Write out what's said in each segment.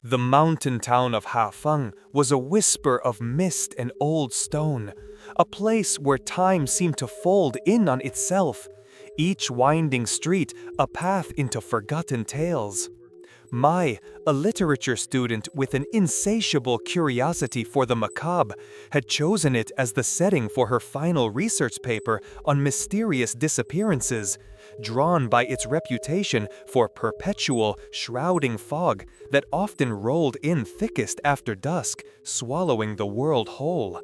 The mountain town of Hafeng was a whisper of mist and old stone, a place where time seemed to fold in on itself, each winding street a path into forgotten tales. Mai, a literature student with an insatiable curiosity for the macabre, had chosen it as the setting for her final research paper on mysterious disappearances, drawn by its reputation for perpetual, shrouding fog that often rolled in thickest after dusk, swallowing the world whole.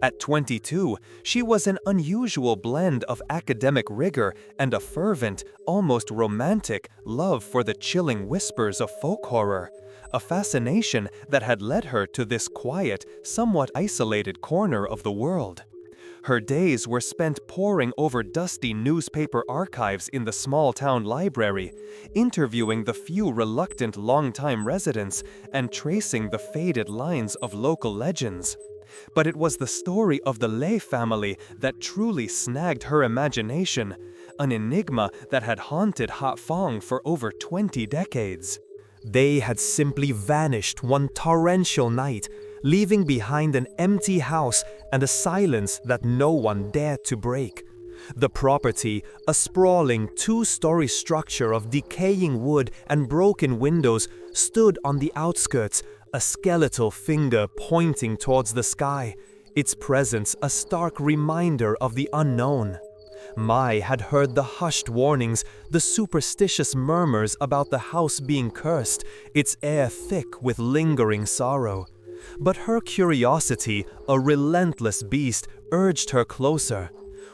At 22, she was an unusual blend of academic rigor and a fervent, almost romantic, love for the chilling whispers of folk horror, a fascination that had led her to this quiet, somewhat isolated corner of the world. Her days were spent poring over dusty newspaper archives in the small-town library, interviewing the few reluctant long-time residents and tracing the faded lines of local legends. But it was the story of the Lei family that truly snagged her imagination, an enigma that had haunted Hafeng for over 20 decades. They had simply vanished one torrential night, leaving behind an empty house and a silence that no one dared to break. The property, a sprawling two-story structure of decaying wood and broken windows, stood on the outskirts, a skeletal finger pointing towards the sky, its presence a stark reminder of the unknown. Mai had heard the hushed warnings, the superstitious murmurs about the house being cursed, its air thick with lingering sorrow. But her curiosity, a relentless beast, urged her closer.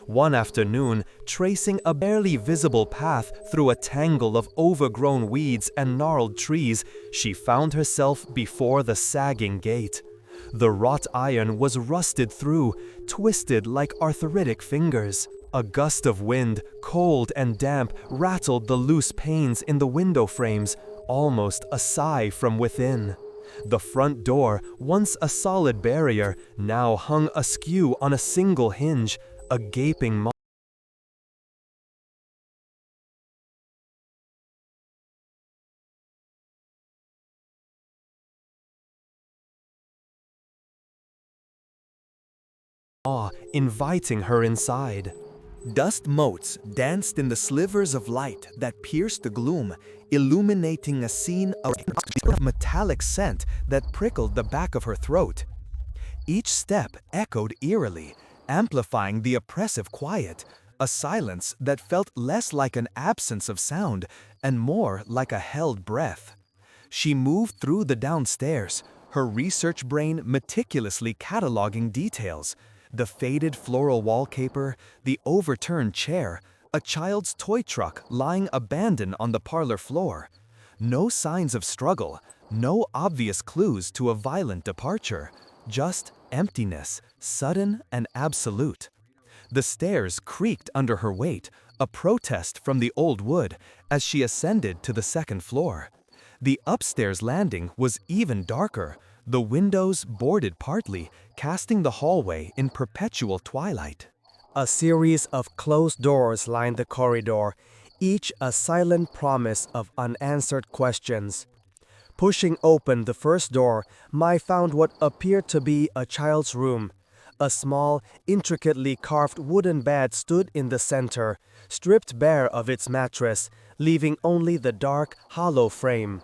One afternoon, tracing a barely visible path through a tangle of overgrown weeds and gnarled trees, she found herself before the sagging gate. The wrought iron was rusted through, twisted like arthritic fingers. A gust of wind, cold and damp, rattled the loose panes in the window frames, almost a sigh from within. The front door, once a solid barrier, now hung askew on a single hinge, a gaping maw, inviting her inside. Dust motes danced in the slivers of light that pierced the gloom, illuminating a scene of metallic scent that prickled the back of her throat. Each step echoed eerily, amplifying the oppressive quiet, a silence that felt less like an absence of sound and more like a held breath. She moved through the downstairs, her research brain meticulously cataloging details: the faded floral wallpaper, the overturned chair, a child's toy truck lying abandoned on the parlor floor. No signs of struggle, no obvious clues to a violent departure, just emptiness, sudden and absolute. The stairs creaked under her weight, a protest from the old wood, as she ascended to the second floor. The upstairs landing was even darker, the windows boarded partly, casting the hallway in perpetual twilight. A series of closed doors lined the corridor, each a silent promise of unanswered questions. Pushing open the first door, Mai found what appeared to be a child's room. A small, intricately carved wooden bed stood in the center, stripped bare of its mattress, leaving only the dark, hollow frame.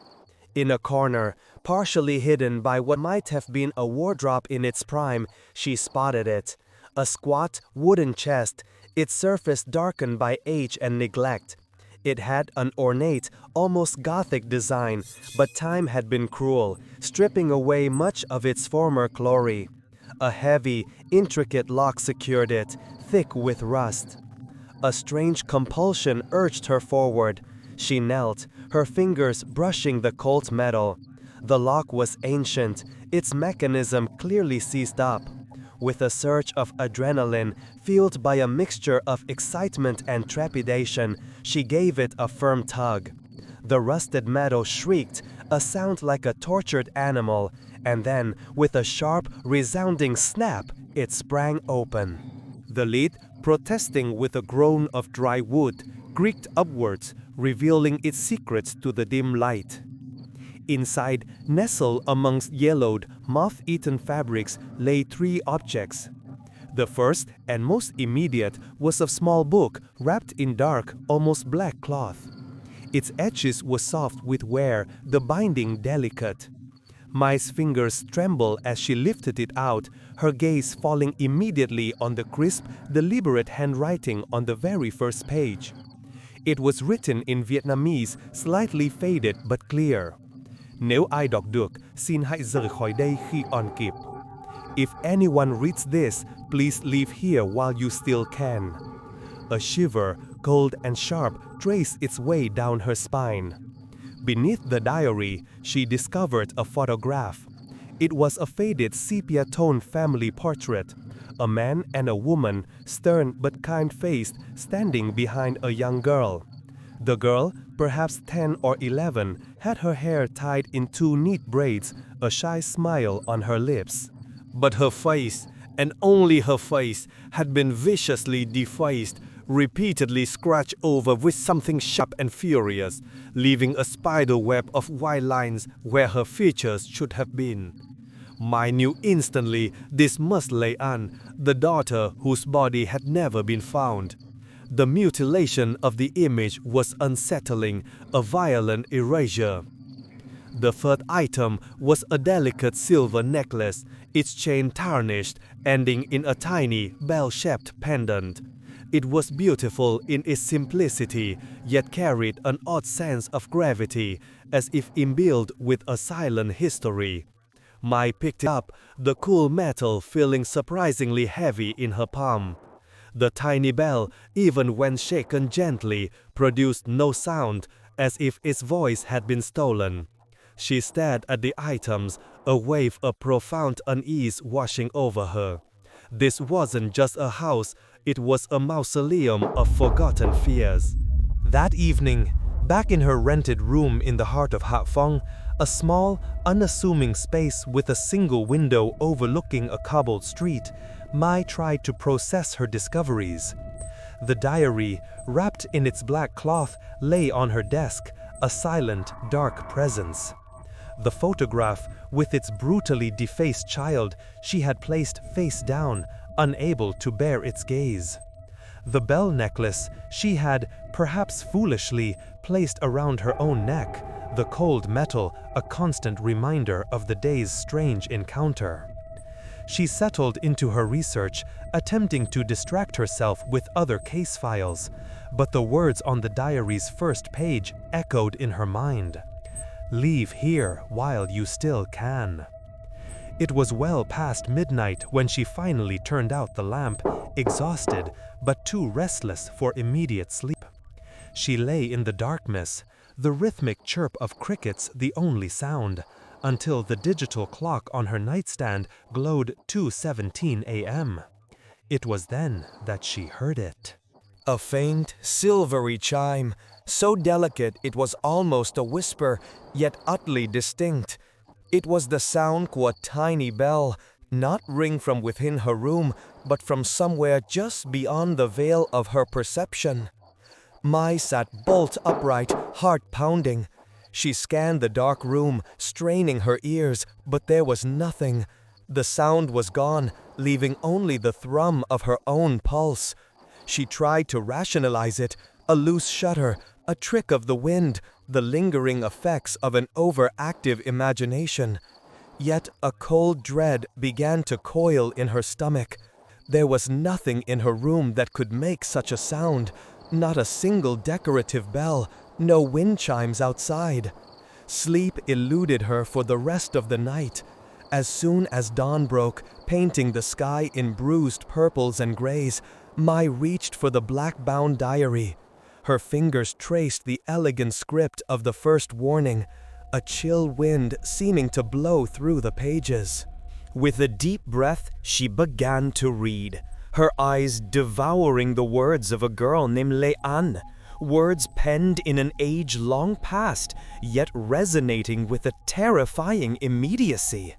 In a corner, partially hidden by what might have been a wardrobe in its prime, she spotted it. A squat, wooden chest, its surface darkened by age and neglect. It had an ornate, almost Gothic design, but time had been cruel, stripping away much of its former glory. A heavy, intricate lock secured it, thick with rust. A strange compulsion urged her forward. She knelt, her fingers brushing the cold metal. The lock was ancient, its mechanism clearly seized up. With a surge of adrenaline, fueled by a mixture of excitement and trepidation, she gave it a firm tug. The rusted metal shrieked, a sound like a tortured animal, and then, with a sharp, resounding snap, it sprang open. The lid, protesting with a groan of dry wood, creaked upwards, revealing its secrets to the dim light. Inside, nestled amongst yellowed, moth-eaten fabrics, lay 3 objects. The first and most immediate was a small book wrapped in dark, almost black cloth. Its edges were soft with wear, the binding delicate. Mai's fingers trembled as she lifted it out, her gaze falling immediately on the crisp, deliberate handwriting on the very first page. It was written in Vietnamese, slightly faded but clear. Nếu ai đọc được, xin hãy rời khỏi đây khi còn kịp. If anyone reads this, please leave here while you still can. A shiver, cold and sharp, traced its way down her spine. Beneath the diary, she discovered a photograph. It was a faded sepia-tone family portrait. A man and a woman, stern but kind-faced, standing behind a young girl. The girl, perhaps 10 or 11, had her hair tied in 2 neat braids, a shy smile on her lips. But her face, and only her face, had been viciously defaced, repeatedly scratched over with something sharp and furious, leaving a spider web of white lines where her features should have been. Mai knew instantly this must Lê An, the daughter whose body had never been found. The mutilation of the image was unsettling, a violent erasure. The third item was a delicate silver necklace, its chain tarnished, ending in a tiny, bell-shaped pendant. It was beautiful in its simplicity, yet carried an odd sense of gravity, as if imbued with a silent history. Mai picked it up, the cool metal feeling surprisingly heavy in her palm. The tiny bell, even when shaken gently, produced no sound, as if its voice had been stolen. She stared at the items, a wave of profound unease washing over her. This wasn't just a house, it was a mausoleum of forgotten fears. That evening, back in her rented room in the heart of Hạ Phong, a small, unassuming space with a single window overlooking a cobbled street, Mai tried to process her discoveries. The diary, wrapped in its black cloth, lay on her desk, a silent, dark presence. The photograph, with its brutally defaced child, she had placed face down, unable to bear its gaze. The bell necklace she had, perhaps foolishly, placed around her own neck, the cold metal a constant reminder of the day's strange encounter. She settled into her research, attempting to distract herself with other case files, but the words on the diary's first page echoed in her mind. Leave here while you still can. It was well past midnight when she finally turned out the lamp, exhausted but too restless for immediate sleep. She lay in the darkness, the rhythmic chirp of crickets the only sound, until the digital clock on her nightstand glowed 2:17 a.m. It was then that she heard it. A faint, silvery chime, so delicate it was almost a whisper, yet utterly distinct. It was the sound of a tiny bell, not ring from within her room, but from somewhere just beyond the veil of her perception. Mai sat bolt upright, heart pounding. She scanned the dark room, straining her ears, but there was nothing. The sound was gone, leaving only the thrum of her own pulse. She tried to rationalize it, a loose shutter, a trick of the wind, the lingering effects of an overactive imagination. Yet a cold dread began to coil in her stomach. There was nothing in her room that could make such a sound, not a single decorative bell, no wind chimes outside. Sleep eluded her for the rest of the night. As soon as dawn broke, painting the sky in bruised purples and grays, Mai reached for the black-bound diary. Her fingers traced the elegant script of the first warning, a chill wind seeming to blow through the pages. With a deep breath, she began to read, her eyes devouring the words of a girl named Lê An, words penned in an age long past, yet resonating with a terrifying immediacy.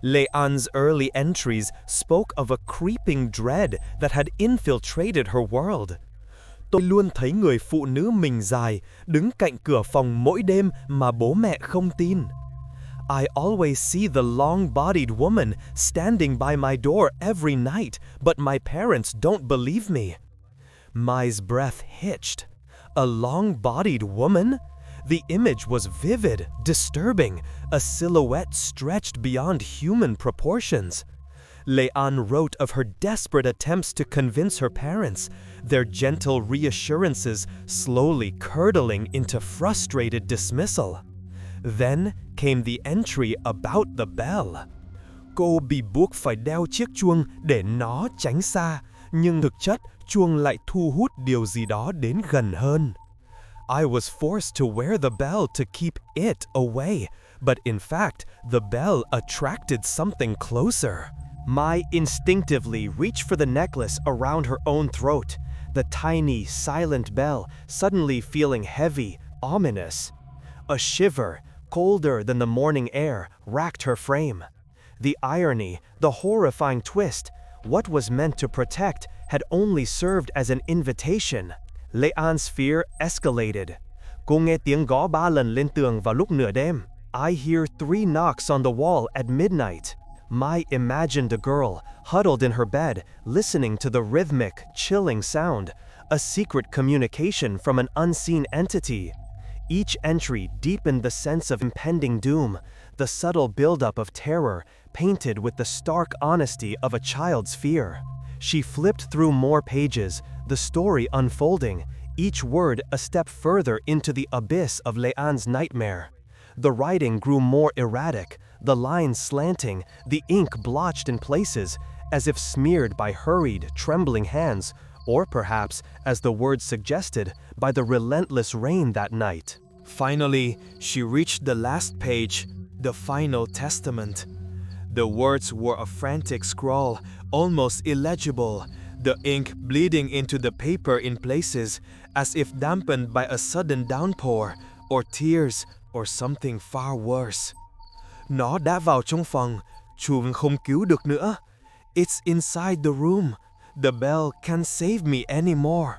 Lê An's early entries spoke of a creeping dread that had infiltrated her world. Tôi luôn thấy người phụ nữ mình dài đứng cạnh cửa phòng mỗi đêm mà bố mẹ không tin. I always see the long-bodied woman standing by my door every night, but my parents don't believe me. Mai's breath hitched. A long-bodied woman? The image was vivid, disturbing, a silhouette stretched beyond human proportions. Leanne wrote of her desperate attempts to convince her parents, their gentle reassurances slowly curdling into frustrated dismissal. Then came the entry about the bell. Cô bị buộc phải đeo chiếc chuông để nó tránh xa, nhưng thực chất chuông lại thu hút điều gì đó đến gần hơn. I was forced to wear the bell to keep it away, but in fact, the bell attracted something closer. Mai instinctively reached for the necklace around her own throat, the tiny, silent bell suddenly feeling heavy, ominous. A shiver, colder than the morning air, racked her frame. The irony, the horrifying twist, what was meant to protect had only served as an invitation. Leanne's fear escalated. Cô nghe tiếng gõ 3 lần lên tường vào lúc nửa đêm. I hear 3 knocks on the wall at midnight. Mai imagined a girl, huddled in her bed, listening to the rhythmic, chilling sound, a secret communication from an unseen entity. Each entry deepened the sense of impending doom, the subtle buildup of terror, painted with the stark honesty of a child's fear. She flipped through more pages, the story unfolding, each word a step further into the abyss of Leanne's nightmare. The writing grew more erratic, the lines slanting, the ink blotched in places, as if smeared by hurried, trembling hands, or perhaps, as the words suggested, by the relentless rain that night. Finally, she reached the last page, the final testament. The words were a frantic scrawl, almost illegible, the ink bleeding into the paper in places, as if dampened by a sudden downpour, or tears, or something far worse. Nó đã vào trong phòng, chuông không cứu được nữa. It's inside the room. The bell can't save me anymore.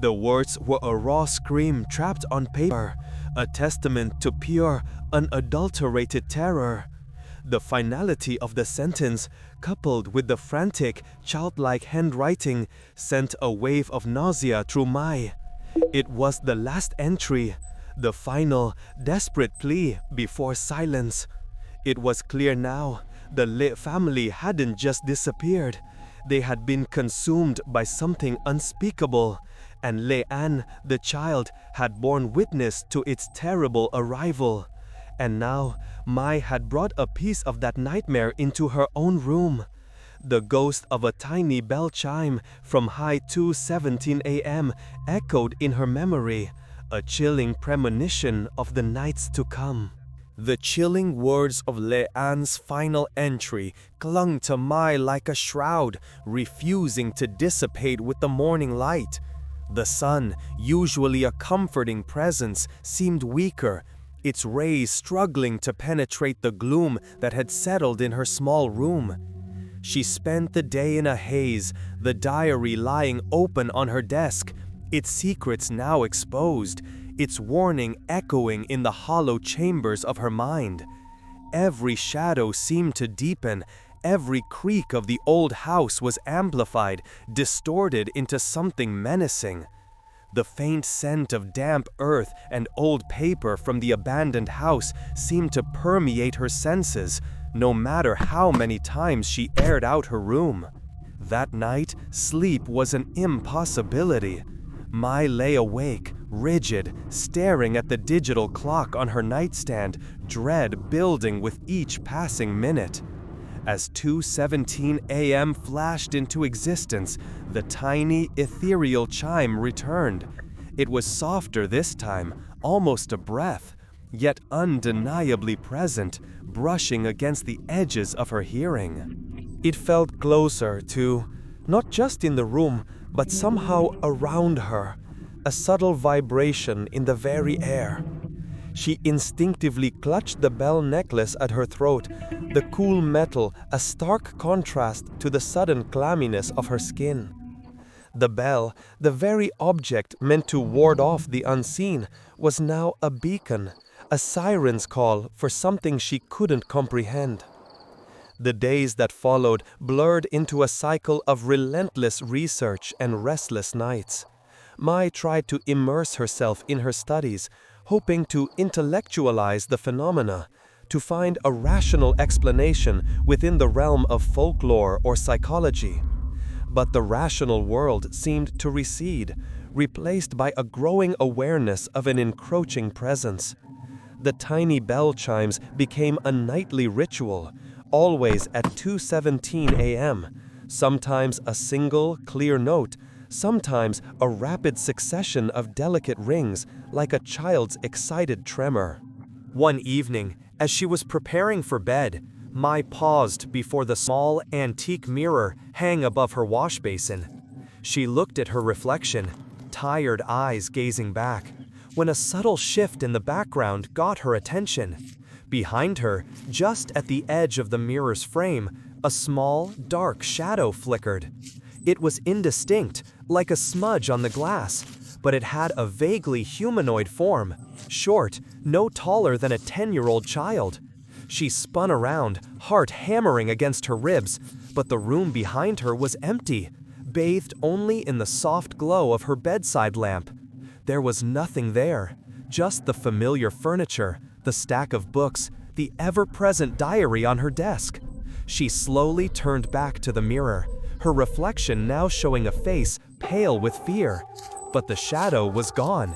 The words were a raw scream trapped on paper, a testament to pure, unadulterated terror. The finality of the sentence, coupled with the frantic, childlike handwriting, sent a wave of nausea through Mai. It was the last entry, the final, desperate plea before silence. It was clear now, the Le family hadn't just disappeared. They had been consumed by something unspeakable, and Leanne, the child, had borne witness to its terrible arrival. And now, Mai had brought a piece of that nightmare into her own room. The ghost of a tiny bell chime from high 2:17 a.m. echoed in her memory, a chilling premonition of the nights to come. The chilling words of Leanne's final entry clung to Mai like a shroud, refusing to dissipate with the morning light. The sun, usually a comforting presence, seemed weaker, its rays struggling to penetrate the gloom that had settled in her small room. She spent the day in a haze, the diary lying open on her desk, its secrets now exposed, its warning echoing in the hollow chambers of her mind. Every shadow seemed to deepen, every creak of the old house was amplified, distorted into something menacing. The faint scent of damp earth and old paper from the abandoned house seemed to permeate her senses, no matter how many times she aired out her room. That night, sleep was an impossibility. Mai lay awake, rigid, staring at the digital clock on her nightstand, dread building with each passing minute. As 2:17 a.m. flashed into existence, the tiny, ethereal chime returned. It was softer this time, almost a breath, yet undeniably present, brushing against the edges of her hearing. It felt closer, too, not just in the room, but somehow around her, a subtle vibration in the very air. She instinctively clutched the bell necklace at her throat, the cool metal a stark contrast to the sudden clamminess of her skin. The bell, the very object meant to ward off the unseen, was now a beacon, a siren's call for something she couldn't comprehend. The days that followed blurred into a cycle of relentless research and restless nights. Mai tried to immerse herself in her studies, hoping to intellectualize the phenomena, to find a rational explanation within the realm of folklore or psychology. But the rational world seemed to recede, replaced by a growing awareness of an encroaching presence. The tiny bell chimes became a nightly ritual, always at 2:17 a.m., sometimes a single, clear note, sometimes a rapid succession of delicate rings like a child's excited tremor. One evening, as she was preparing for bed, Mai paused before the small, antique mirror hanging above her wash basin. She looked at her reflection, tired eyes gazing back, when a subtle shift in the background got her attention. Behind her, just at the edge of the mirror's frame, a small, dark shadow flickered. It was indistinct, like a smudge on the glass, but it had a vaguely humanoid form, short, no taller than a 10-year-old child. She spun around, heart hammering against her ribs, but the room behind her was empty, bathed only in the soft glow of her bedside lamp. There was nothing there, just the familiar furniture, the stack of books, the ever-present diary on her desk. She slowly turned back to the mirror, her reflection now showing a face pale with fear. But the shadow was gone.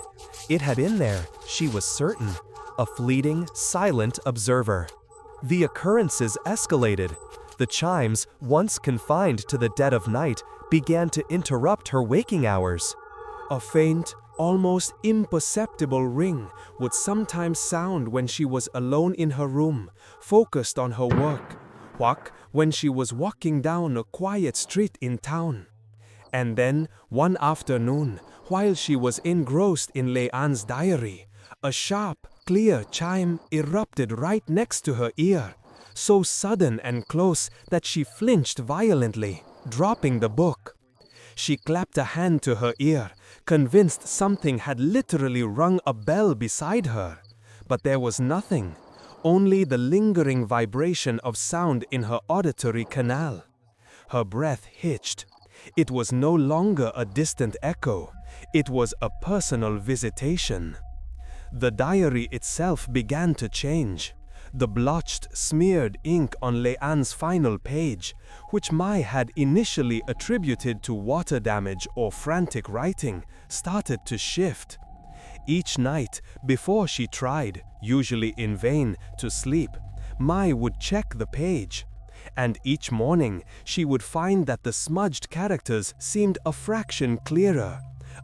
It had been there, she was certain, a fleeting, silent observer. The occurrences escalated. The chimes, once confined to the dead of night, began to interrupt her waking hours. A faint, almost imperceptible ring would sometimes sound when she was alone in her room, focused on her work, or when she was walking down a quiet street in town. And then, one afternoon, while she was engrossed in Lê An's diary, a sharp, clear chime erupted right next to her ear, so sudden and close that she flinched violently, dropping the book. She clapped a hand to her ear, convinced something had literally rung a bell beside her. But there was nothing, only the lingering vibration of sound in her auditory canal. Her breath hitched. It was no longer a distant echo, it was a personal visitation. The diary itself began to change. The blotched, smeared ink on Lê An's final page, which Mai had initially attributed to water damage or frantic writing, started to shift. Each night, before she tried, usually in vain, to sleep, Mai would check the page. And each morning, she would find that the smudged characters seemed a fraction clearer,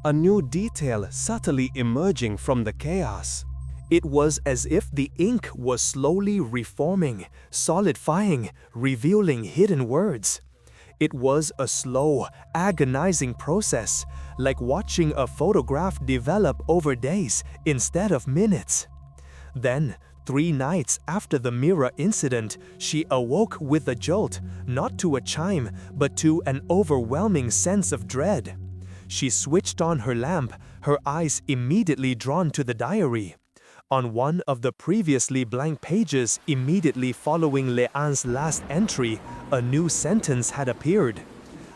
a new detail subtly emerging from the chaos. It was as if the ink was slowly reforming, solidifying, revealing hidden words. It was a slow, agonizing process, like watching a photograph develop over days instead of minutes. Then, 3 nights after the mirror incident, she awoke with a jolt, not to a chime, but to an overwhelming sense of dread. She switched on her lamp, her eyes immediately drawn to the diary. On one of the previously blank pages immediately following Lê An's last entry, a new sentence had appeared.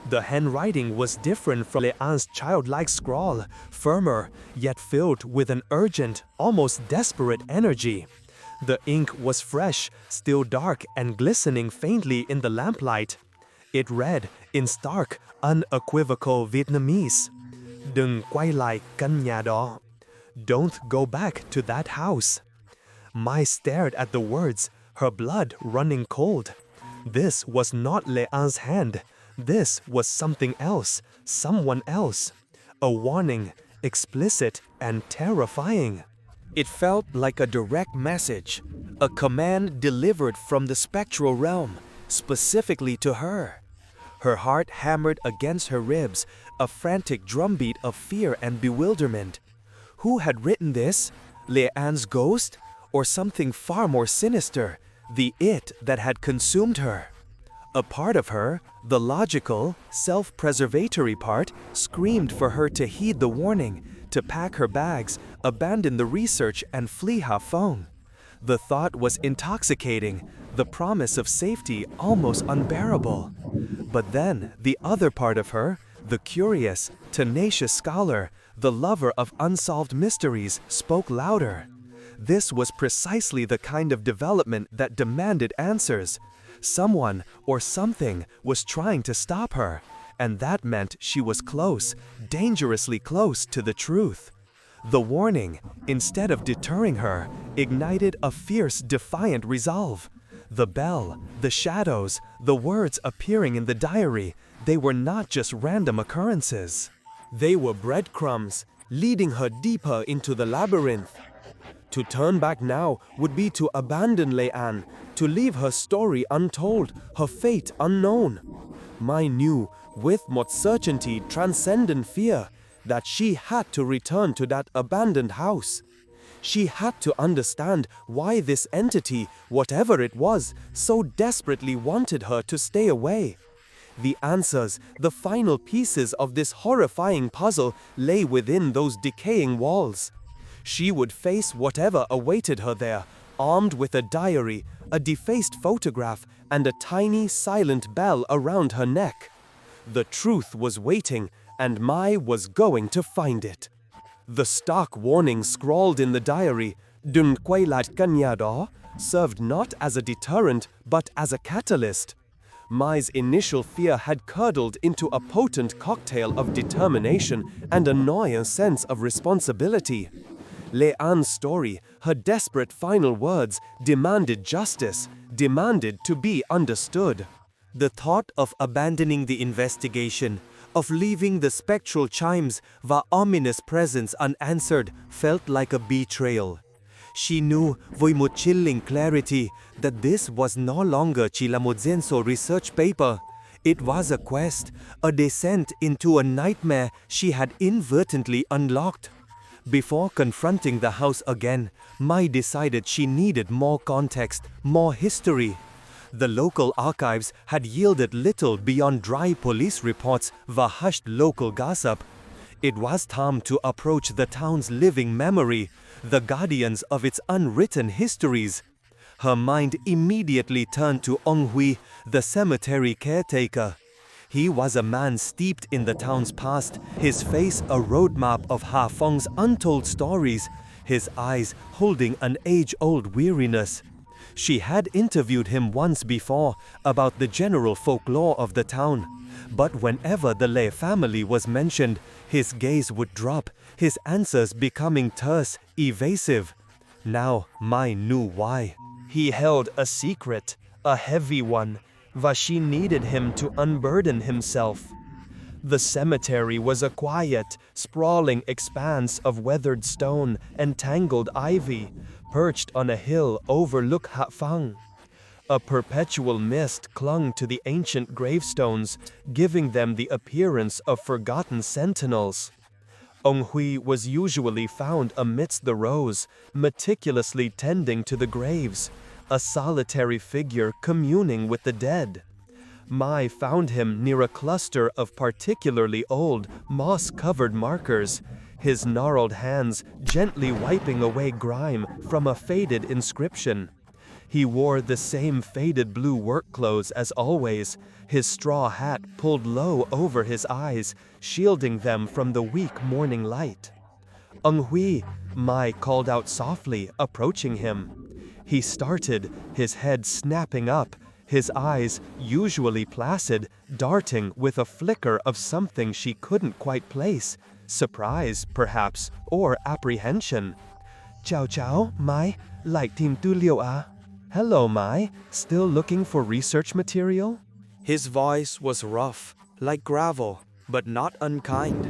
The handwriting was different from Lê An's childlike scrawl, firmer, yet filled with an urgent, almost desperate energy. The ink was fresh, still dark and glistening faintly in the lamplight. It read, in stark, unequivocal Vietnamese, "Đừng quay lại căn nhà đó." Don't go back to that house. Mai stared at the words, her blood running cold. This was not Lê An's hand. This was something else, someone else. A warning, explicit and terrifying. It felt like a direct message, a command delivered from the spectral realm, specifically to her. Her heart hammered against her ribs, a frantic drumbeat of fear and bewilderment. Who had written this? Lê An's ghost? Or something far more sinister, the it that had consumed her? A part of her, the logical, self-preservatory part, screamed for her to heed the warning, to pack her bags, abandon the research, and flee Hafeng. The thought was intoxicating, the promise of safety almost unbearable. But then, the other part of her, the curious, tenacious scholar, the lover of unsolved mysteries, spoke louder. This was precisely the kind of development that demanded answers. Someone or something was trying to stop her, and that meant she was close, dangerously close to the truth. The warning, instead of deterring her, ignited a fierce, defiant resolve. The bell, the shadows, the words appearing in the diary, they were not just random occurrences. They were breadcrumbs, leading her deeper into the labyrinth. To turn back now would be to abandon Leanne, to leave her story untold, her fate unknown. Mai knew, with what certainty transcendent fear, that she had to return to that abandoned house. She had to understand why this entity, whatever it was, so desperately wanted her to stay away. The answers, the final pieces of this horrifying puzzle lay within those decaying walls. She would face whatever awaited her there, armed with a diary, a defaced photograph, and a tiny, silent bell around her neck. The truth was waiting, and Mai was going to find it. The stark warning scrawled in the diary, "Đừng quay lại căn nhà đó," served not as a deterrent, but as a catalyst. Mai's initial fear had curdled into a potent cocktail of determination and a gnawing sense of responsibility. Leanne's story, her desperate final words, demanded justice, demanded to be understood. The thought of abandoning the investigation, of leaving the spectral chimes, the ominous presence unanswered, felt like a betrayal. She knew with một chilling clarity that this was no longer chỉ là một diễn sổ research paper. It was a quest, a descent into a nightmare she had inadvertently unlocked. Before confronting the house again, Mai decided she needed more context, more history. The local archives had yielded little beyond dry police reports, the hushed local gossip. It was time to approach the town's living memory, the guardians of its unwritten histories. Her mind immediately turned to Ông Huy, the cemetery caretaker. He was a man steeped in the town's past, his face a roadmap of Hafeng's untold stories, his eyes holding an age-old weariness. She had interviewed him once before about the general folklore of the town, but whenever the Lê family was mentioned, his gaze would drop, his answers becoming terse, evasive. Now Mai knew why. He held a secret, a heavy one, but she needed him to unburden himself. The cemetery was a quiet, sprawling expanse of weathered stone and tangled ivy, perched on a hill overlooked Hafeng. A perpetual mist clung to the ancient gravestones, giving them the appearance of forgotten sentinels. Ông Huy was usually found amidst the rows, meticulously tending to the graves, a solitary figure communing with the dead. Mai found him near a cluster of particularly old, moss-covered markers, his gnarled hands gently wiping away grime from a faded inscription. He wore the same faded blue work clothes as always, his straw hat pulled low over his eyes, shielding them from the weak morning light. Ông Huy, Mai called out softly, approaching him. He started, his head snapping up, his eyes, usually placid, darting with a flicker of something she couldn't quite place, surprise, perhaps, or apprehension. Chào cháu, Mai, lại tìm tư liệu à? Hello, Mai, still looking for research material? His voice was rough, like gravel, but not unkind.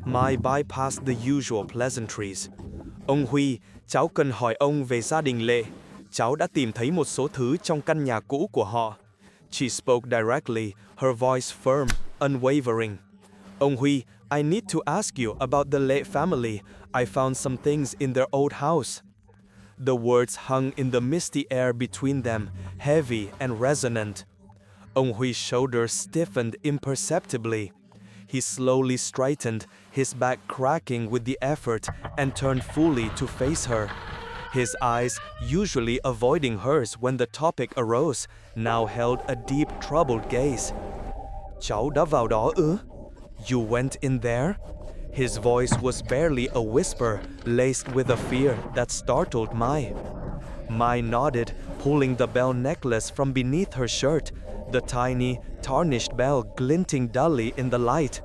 Mai bypassed the usual pleasantries. Ông Huy, cháu cần hỏi ông về gia đình Lê. Cháu đã tìm thấy một số thứ trong căn nhà cũ của họ. She spoke directly, her voice firm, unwavering. Ông Huy, I need to ask you about the Lê family. I found some things in their old house. The words hung in the misty air between them, heavy and resonant. Ông Hui's shoulders stiffened imperceptibly. He slowly straightened, his back cracking with the effort, and turned fully to face her. His eyes, usually avoiding hers when the topic arose, now held a deep, troubled gaze. Cháu đã vào đó ư? You went in there? His voice was barely a whisper, laced with a fear that startled Mai. Mai nodded, pulling the bell necklace from beneath her shirt, the tiny, tarnished bell glinting dully in the light.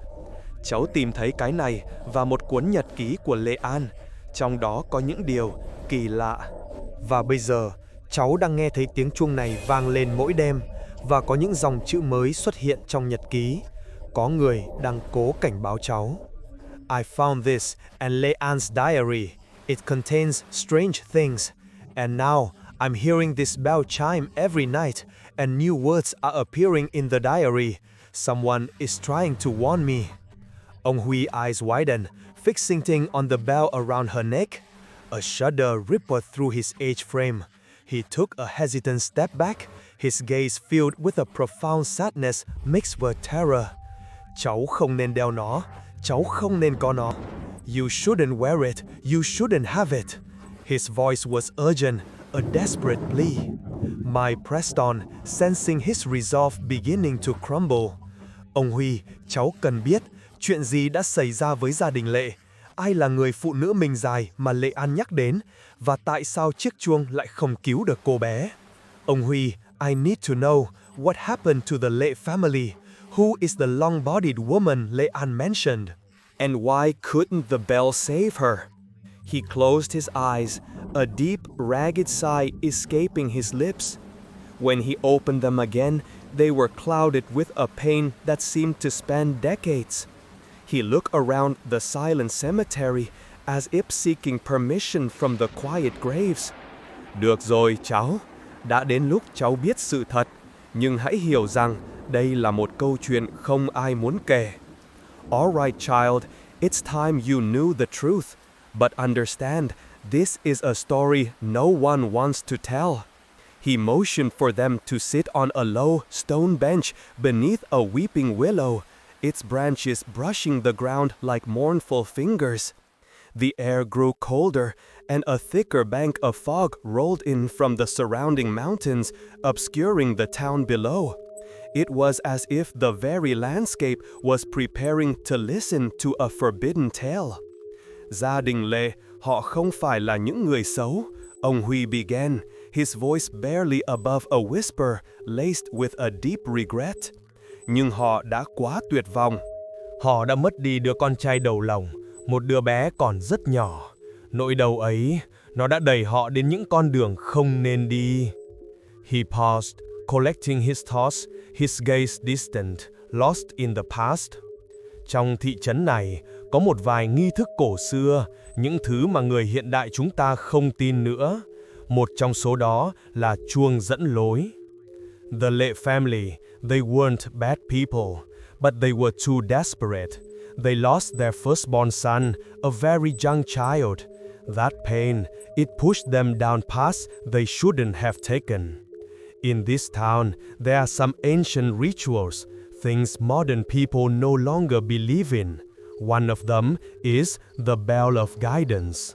Cháu tìm thấy cái này và một cuốn nhật ký của Lê An. Trong đó có những điều kỳ lạ. Và bây giờ, cháu đang nghe thấy tiếng chuông này vang lên mỗi đêm và có những dòng chữ mới xuất hiện trong nhật ký. Có người đang cố cảnh báo cháu. I found this in Lê An's diary. It contains strange things. And now, I'm hearing this bell chime every night, and new words are appearing in the diary. Someone is trying to warn me. Ông Huy eyes widen, fixating on the bell around her neck. A shudder rippled through his aged frame. He took a hesitant step back, his gaze filled with a profound sadness mixed with terror. Cháu không nên đeo nó. Cháu không nên có nó. You shouldn't wear it. You shouldn't have it. His voice was urgent, a desperate plea. Mai pressed on, sensing his resolve beginning to crumble. Ông Huy, cháu cần biết, chuyện gì đã xảy ra với gia đình Lệ? Ai là người phụ nữ mình dài mà Lệ An nhắc đến? Và tại sao chiếc chuông lại không cứu được cô bé? Ông Huy, I need to know what happened to the Lệ family. Who is the long-bodied woman Lê An mentioned? And why couldn't the bell save her? He closed his eyes, a deep, ragged sigh escaping his lips. When he opened them again, they were clouded with a pain that seemed to span decades. He looked around the silent cemetery as if seeking permission from the quiet graves. Được rồi cháu, đã đến lúc cháu biết sự thật, nhưng hãy hiểu rằng đây là một câu chuyện không ai muốn kể. All right, child, it's time you knew the truth, but understand, this is a story no one wants to tell. He motioned for them to sit on a low stone bench beneath a weeping willow, its branches brushing the ground like mournful fingers. The air grew colder, and a thicker bank of fog rolled in from the surrounding mountains, obscuring the town below. It was as if the very landscape was preparing to listen to a forbidden tale. Gia đình Lệ, họ không phải là những người xấu, ông Huy began, his voice barely above a whisper, laced with a deep regret. Nhưng họ đã quá tuyệt vọng. Họ đã mất đi đứa con trai đầu lòng, một đứa bé còn rất nhỏ. Nỗi đau ấy, nó đã đẩy họ đến những con đường không nên đi. He paused, collecting his thoughts, his gaze distant, lost in the past. Trong thị trấn này, có một vài nghi thức cổ xưa, những thứ mà người hiện đại chúng ta không tin nữa. Một trong số đó là chuông dẫn lối. The Lệ family, they weren't bad people, but they were too desperate. They lost their firstborn son, a very young child. That pain, it pushed them down paths they shouldn't have taken. In this town, there are some ancient rituals, things modern people no longer believe in. One of them is the bell of guidance.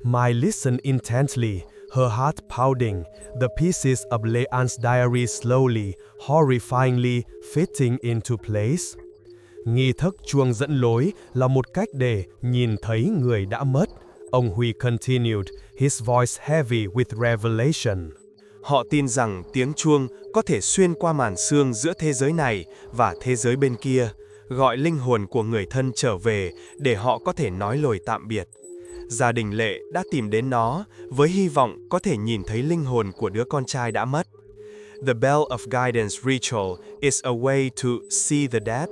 Mai listened intently, her heart pounding, the pieces of Lê An's diary slowly, horrifyingly fitting into place. Nghi thức chuông dẫn lối là một cách để nhìn thấy người đã mất. Ông Huy continued, his voice heavy with revelation. Họ tin rằng tiếng chuông có thể xuyên qua màn sương giữa thế giới này và thế giới bên kia, gọi linh hồn của người thân trở về để họ có thể nói lời tạm biệt. Gia đình Lệ đã tìm đến nó với hy vọng có thể nhìn thấy linh hồn của đứa con trai đã mất. The Bell of Guidance ritual is a way to see the dead.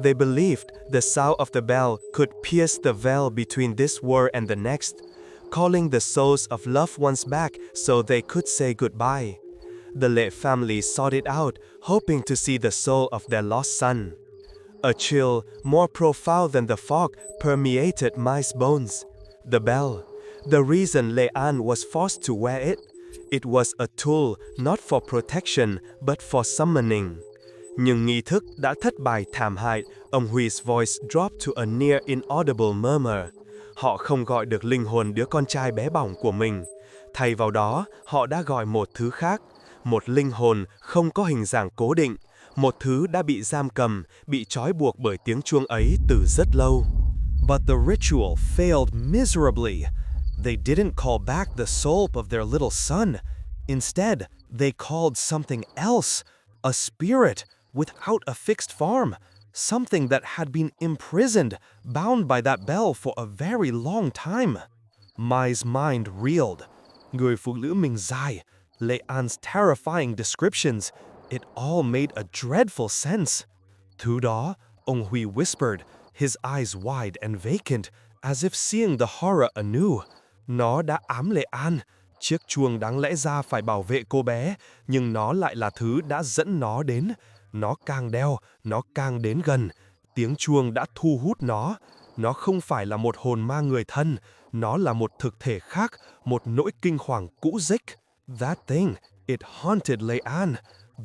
They believed the sound of the bell could pierce the veil between this world and the next, calling the souls of loved ones back so they could say goodbye. The Lệ family sought it out, hoping to see the soul of their lost son. A chill, more profound than the fog, permeated Mai's bones. The bell, the reason Lê An was forced to wear it, it was a tool not for protection but for summoning. Nhưng nghi thức đã thất bại thảm hại. Ông Hui's voice dropped to a near inaudible murmur. Họ không gọi được linh hồn đứa con trai bé bỏng của mình. Thay vào đó, họ đã gọi một thứ khác. Một linh hồn không có hình dạng cố định. Một thứ đã bị giam cầm, bị trói buộc bởi tiếng chuông ấy từ rất lâu. But the ritual failed miserably. They didn't call back the soul of their little son. Instead, they called something else, a spirit without a fixed form, something that had been imprisoned, bound by that bell for a very long time. Mai's mind reeled. Người phụ nữ mình dài, Lê An's terrifying descriptions, it all made a dreadful sense. Thứ đó, ông Huy whispered, his eyes wide and vacant, as if seeing the horror anew. Nó đã ám Lê An. Chiếc chuông đáng lẽ ra phải bảo vệ cô bé, nhưng nó lại là thứ đã dẫn nó đến. Nó càng đeo, nó càng đến gần. Tiếng chuông đã thu hút nó. Nó không phải là một hồn ma người thân. Nó là một thực thể khác, một nỗi kinh hoàng cũ rích. That thing, it haunted Lê An.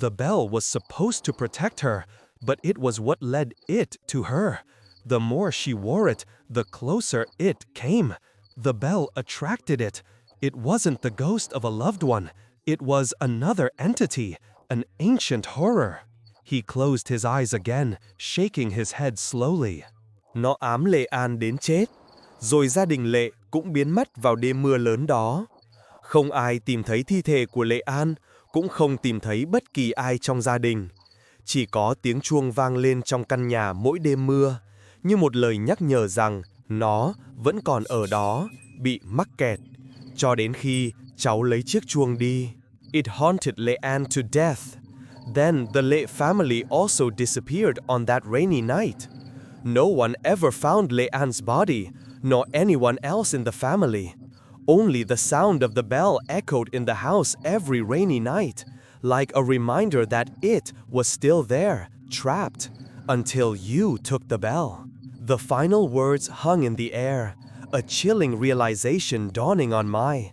The bell was supposed to protect her, but it was what led it to her. The more she wore it, the closer it came. The bell attracted it. It wasn't the ghost of a loved one. It was another entity, an ancient horror. He closed his eyes again, shaking his head slowly. Nó ám Lê An đến chết. Rồi gia đình Lệ cũng biến mất vào đêm mưa lớn đó. Không ai tìm thấy thi thể của Lê An, cũng không tìm thấy bất kỳ ai trong gia đình. Chỉ có tiếng chuông vang lên trong căn nhà mỗi đêm mưa, như một lời nhắc nhở rằng nó vẫn còn ở đó, bị mắc kẹt, cho đến khi cháu lấy chiếc chuông đi. It haunted Lê An to death. Then the Lệ family also disappeared on that rainy night. No one ever found Lê An's body, nor anyone else in the family. Only the sound of the bell echoed in the house every rainy night, like a reminder that it was still there, trapped, until you took the bell. The final words hung in the air, a chilling realization dawning on Mai.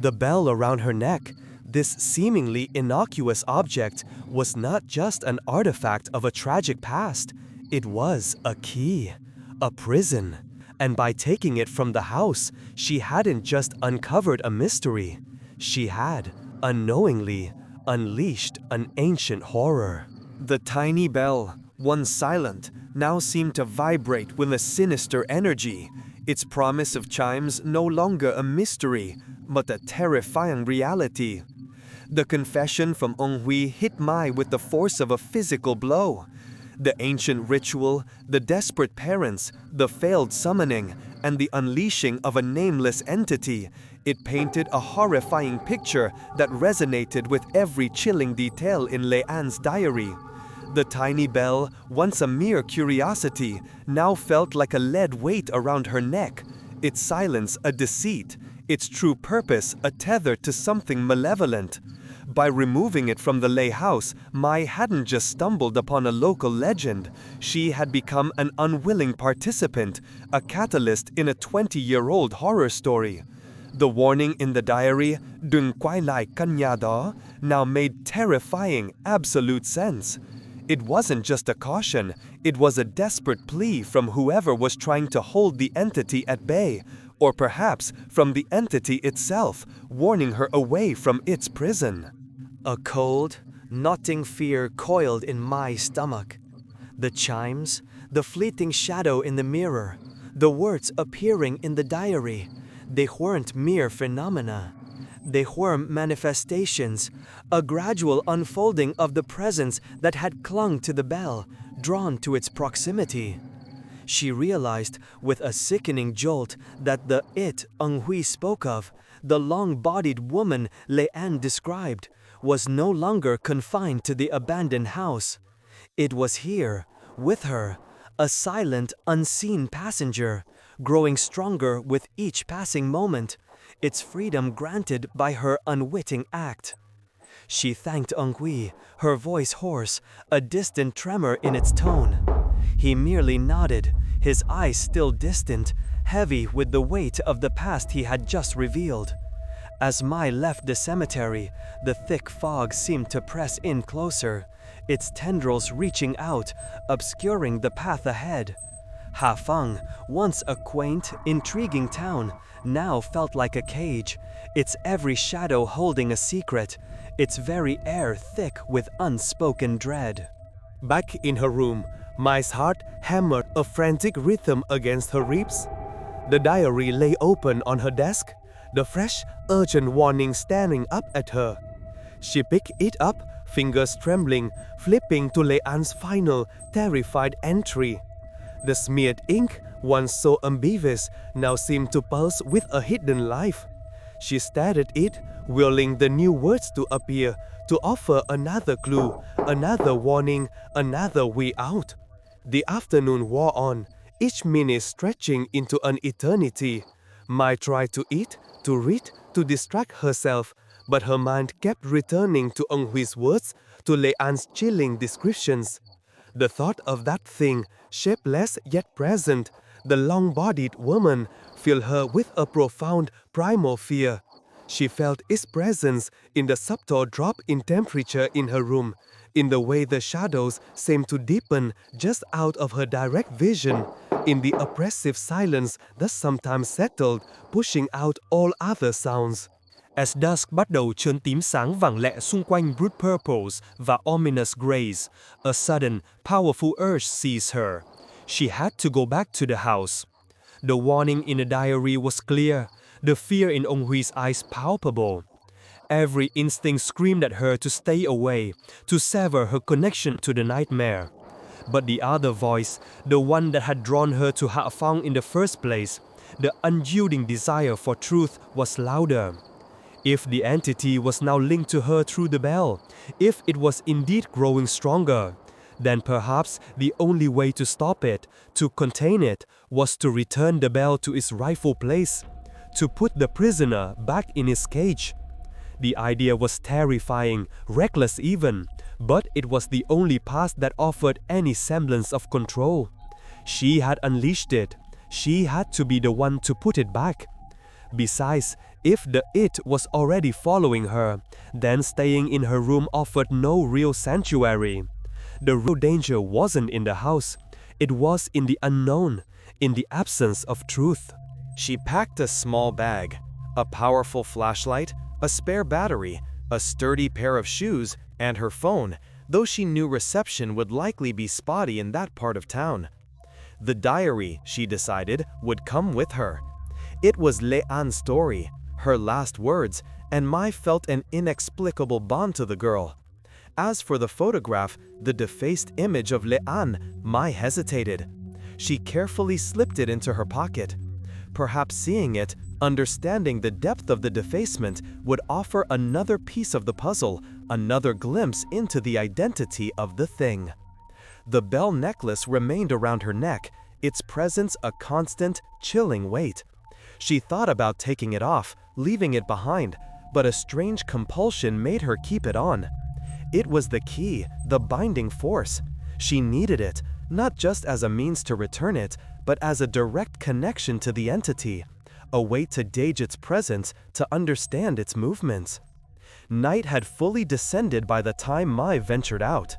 The bell around her neck, this seemingly innocuous object, was not just an artifact of a tragic past. It was a key, a prison. And by taking it from the house, she hadn't just uncovered a mystery. She had, unknowingly, unleashed an ancient horror. The tiny bell, once silent, now seemed to vibrate with a sinister energy, its promise of chimes no longer a mystery, but a terrifying reality. The confession from Ông Huy hit Mai with the force of a physical blow. The ancient ritual, the desperate parents, the failed summoning, and the unleashing of a nameless entity, it painted a horrifying picture that resonated with every chilling detail in Lê An's diary. The tiny bell, once a mere curiosity, now felt like a lead weight around her neck, its silence a deceit, its true purpose a tether to something malevolent. By removing it from the Lê house, Mai hadn't just stumbled upon a local legend. She had become an unwilling participant, a catalyst in a 20-year-old horror story. The warning in the diary, "Đừng quay lại căn nhà đó," now made terrifying, absolute sense. It wasn't just a caution, it was a desperate plea from whoever was trying to hold the entity at bay, or perhaps from the entity itself, warning her away from its prison. A cold, knotting fear coiled in my stomach. The chimes, the fleeting shadow in the mirror, the words appearing in the diary, they weren't mere phenomena. They were manifestations, a gradual unfolding of the presence that had clung to the bell, drawn to its proximity. She realized with a sickening jolt that the it Ông Huy spoke of, the long-bodied woman Lê An described, was no longer confined to the abandoned house. It was here, with her, a silent, unseen passenger, growing stronger with each passing moment, its freedom granted by her unwitting act. She thanked Ông Huy, her voice hoarse, a distant tremor in its tone. He merely nodded, his eyes still distant, heavy with the weight of the past he had just revealed. As Mai left the cemetery, the thick fog seemed to press in closer, its tendrils reaching out, obscuring the path ahead. Hafeng, once a quaint, intriguing town, now felt like a cage, its every shadow holding a secret, its very air thick with unspoken dread. Back in her room, Mai's heart hammered a frantic rhythm against her ribs. The diary lay open on her desk, the fresh, urgent warning staring up at her. She picked it up, fingers trembling, flipping to Lê An's final, terrified entry. The smeared ink, once so ambiguous, now seemed to pulse with a hidden life. She stared at it, willing the new words to appear, to offer another clue, another warning, another way out. The afternoon wore on, each minute stretching into an eternity. Mai tried to eat, to read, to distract herself, but her mind kept returning to Ông Hui's words, to Lê An's chilling descriptions. The thought of that thing, shapeless yet present, the long-bodied woman, filled her with a profound, primal fear. She felt its presence in the subtle drop in temperature in her room, in the way the shadows seemed to deepen just out of her direct vision, in the oppressive silence that sometimes settled, pushing out all other sounds. As dusk bắt đầu trơn tím sáng vàng lẹ xung quanh brute purples và ominous grays, a sudden, powerful urge seized her. She had to go back to the house. The warning in the diary was clear, the fear in Ông Hui's eyes palpable. Every instinct screamed at her to stay away, to sever her connection to the nightmare. But the other voice, the one that had drawn her to Hạ Phong in the first place, the unyielding desire for truth, was louder. If the entity was now linked to her through the bell, if it was indeed growing stronger, then perhaps the only way to stop it, to contain it, was to return the bell to its rightful place, to put the prisoner back in his cage. The idea was terrifying, reckless even, but it was the only path that offered any semblance of control. She had unleashed it. She had to be the one to put it back. Besides, if the it was already following her, then staying in her room offered no real sanctuary. The real danger wasn't in the house. It was in the unknown, in the absence of truth. She packed a small bag, a powerful flashlight, a spare battery, a sturdy pair of shoes, and her phone, though she knew reception would likely be spotty in that part of town. The diary, she decided, would come with her. It was Lê An's story, her last words, and Mai felt an inexplicable bond to the girl. As for the photograph, the defaced image of Lê An, Mai hesitated. She carefully slipped it into her pocket. Perhaps seeing it, understanding the depth of the defacement, would offer another piece of the puzzle, another glimpse into the identity of the thing. The bell necklace remained around her neck, its presence a constant, chilling weight. She thought about taking it off, leaving it behind, but a strange compulsion made her keep it on. It was the key, the binding force. She needed it, not just as a means to return it, but as a direct connection to the entity, a way to gauge its presence, to understand its movements. Night had fully descended by the time Mai ventured out.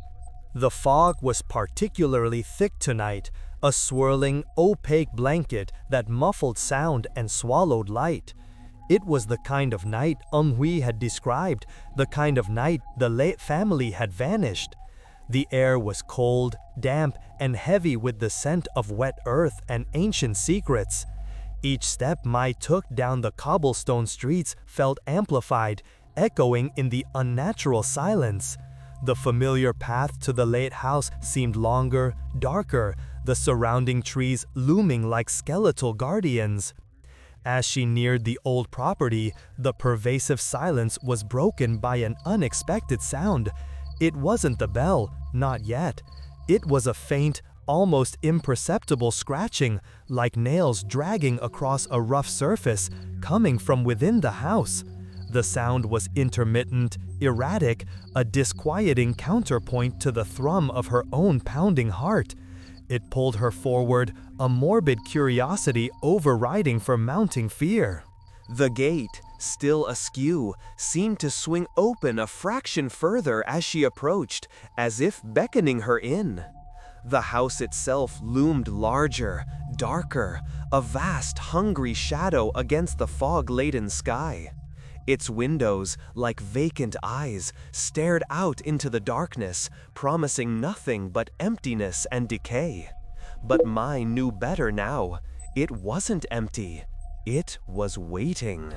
The fog was particularly thick tonight, a swirling, opaque blanket that muffled sound and swallowed light. It was the kind of night Ông Hui had described, the kind of night the Lê family had vanished. The air was cold, damp, and heavy with the scent of wet earth and ancient secrets. Each step Mai took down the cobblestone streets felt amplified, echoing in the unnatural silence. The familiar path to the Lê house seemed longer, darker, the surrounding trees looming like skeletal guardians. As she neared the old property, the pervasive silence was broken by an unexpected sound. It wasn't the bell, not yet. It was a faint, almost imperceptible scratching, like nails dragging across a rough surface, coming from within the house. The sound was intermittent, erratic, a disquieting counterpoint to the thrum of her own pounding heart. It pulled her forward, a morbid curiosity overriding for mounting fear. The gate, still askew, seemed to swing open a fraction further as she approached, as if beckoning her in. The house itself loomed larger, darker, a vast, hungry shadow against the fog-laden sky. Its windows, like vacant eyes, stared out into the darkness, promising nothing but emptiness and decay. But Mai knew better now. It wasn't empty. It was waiting.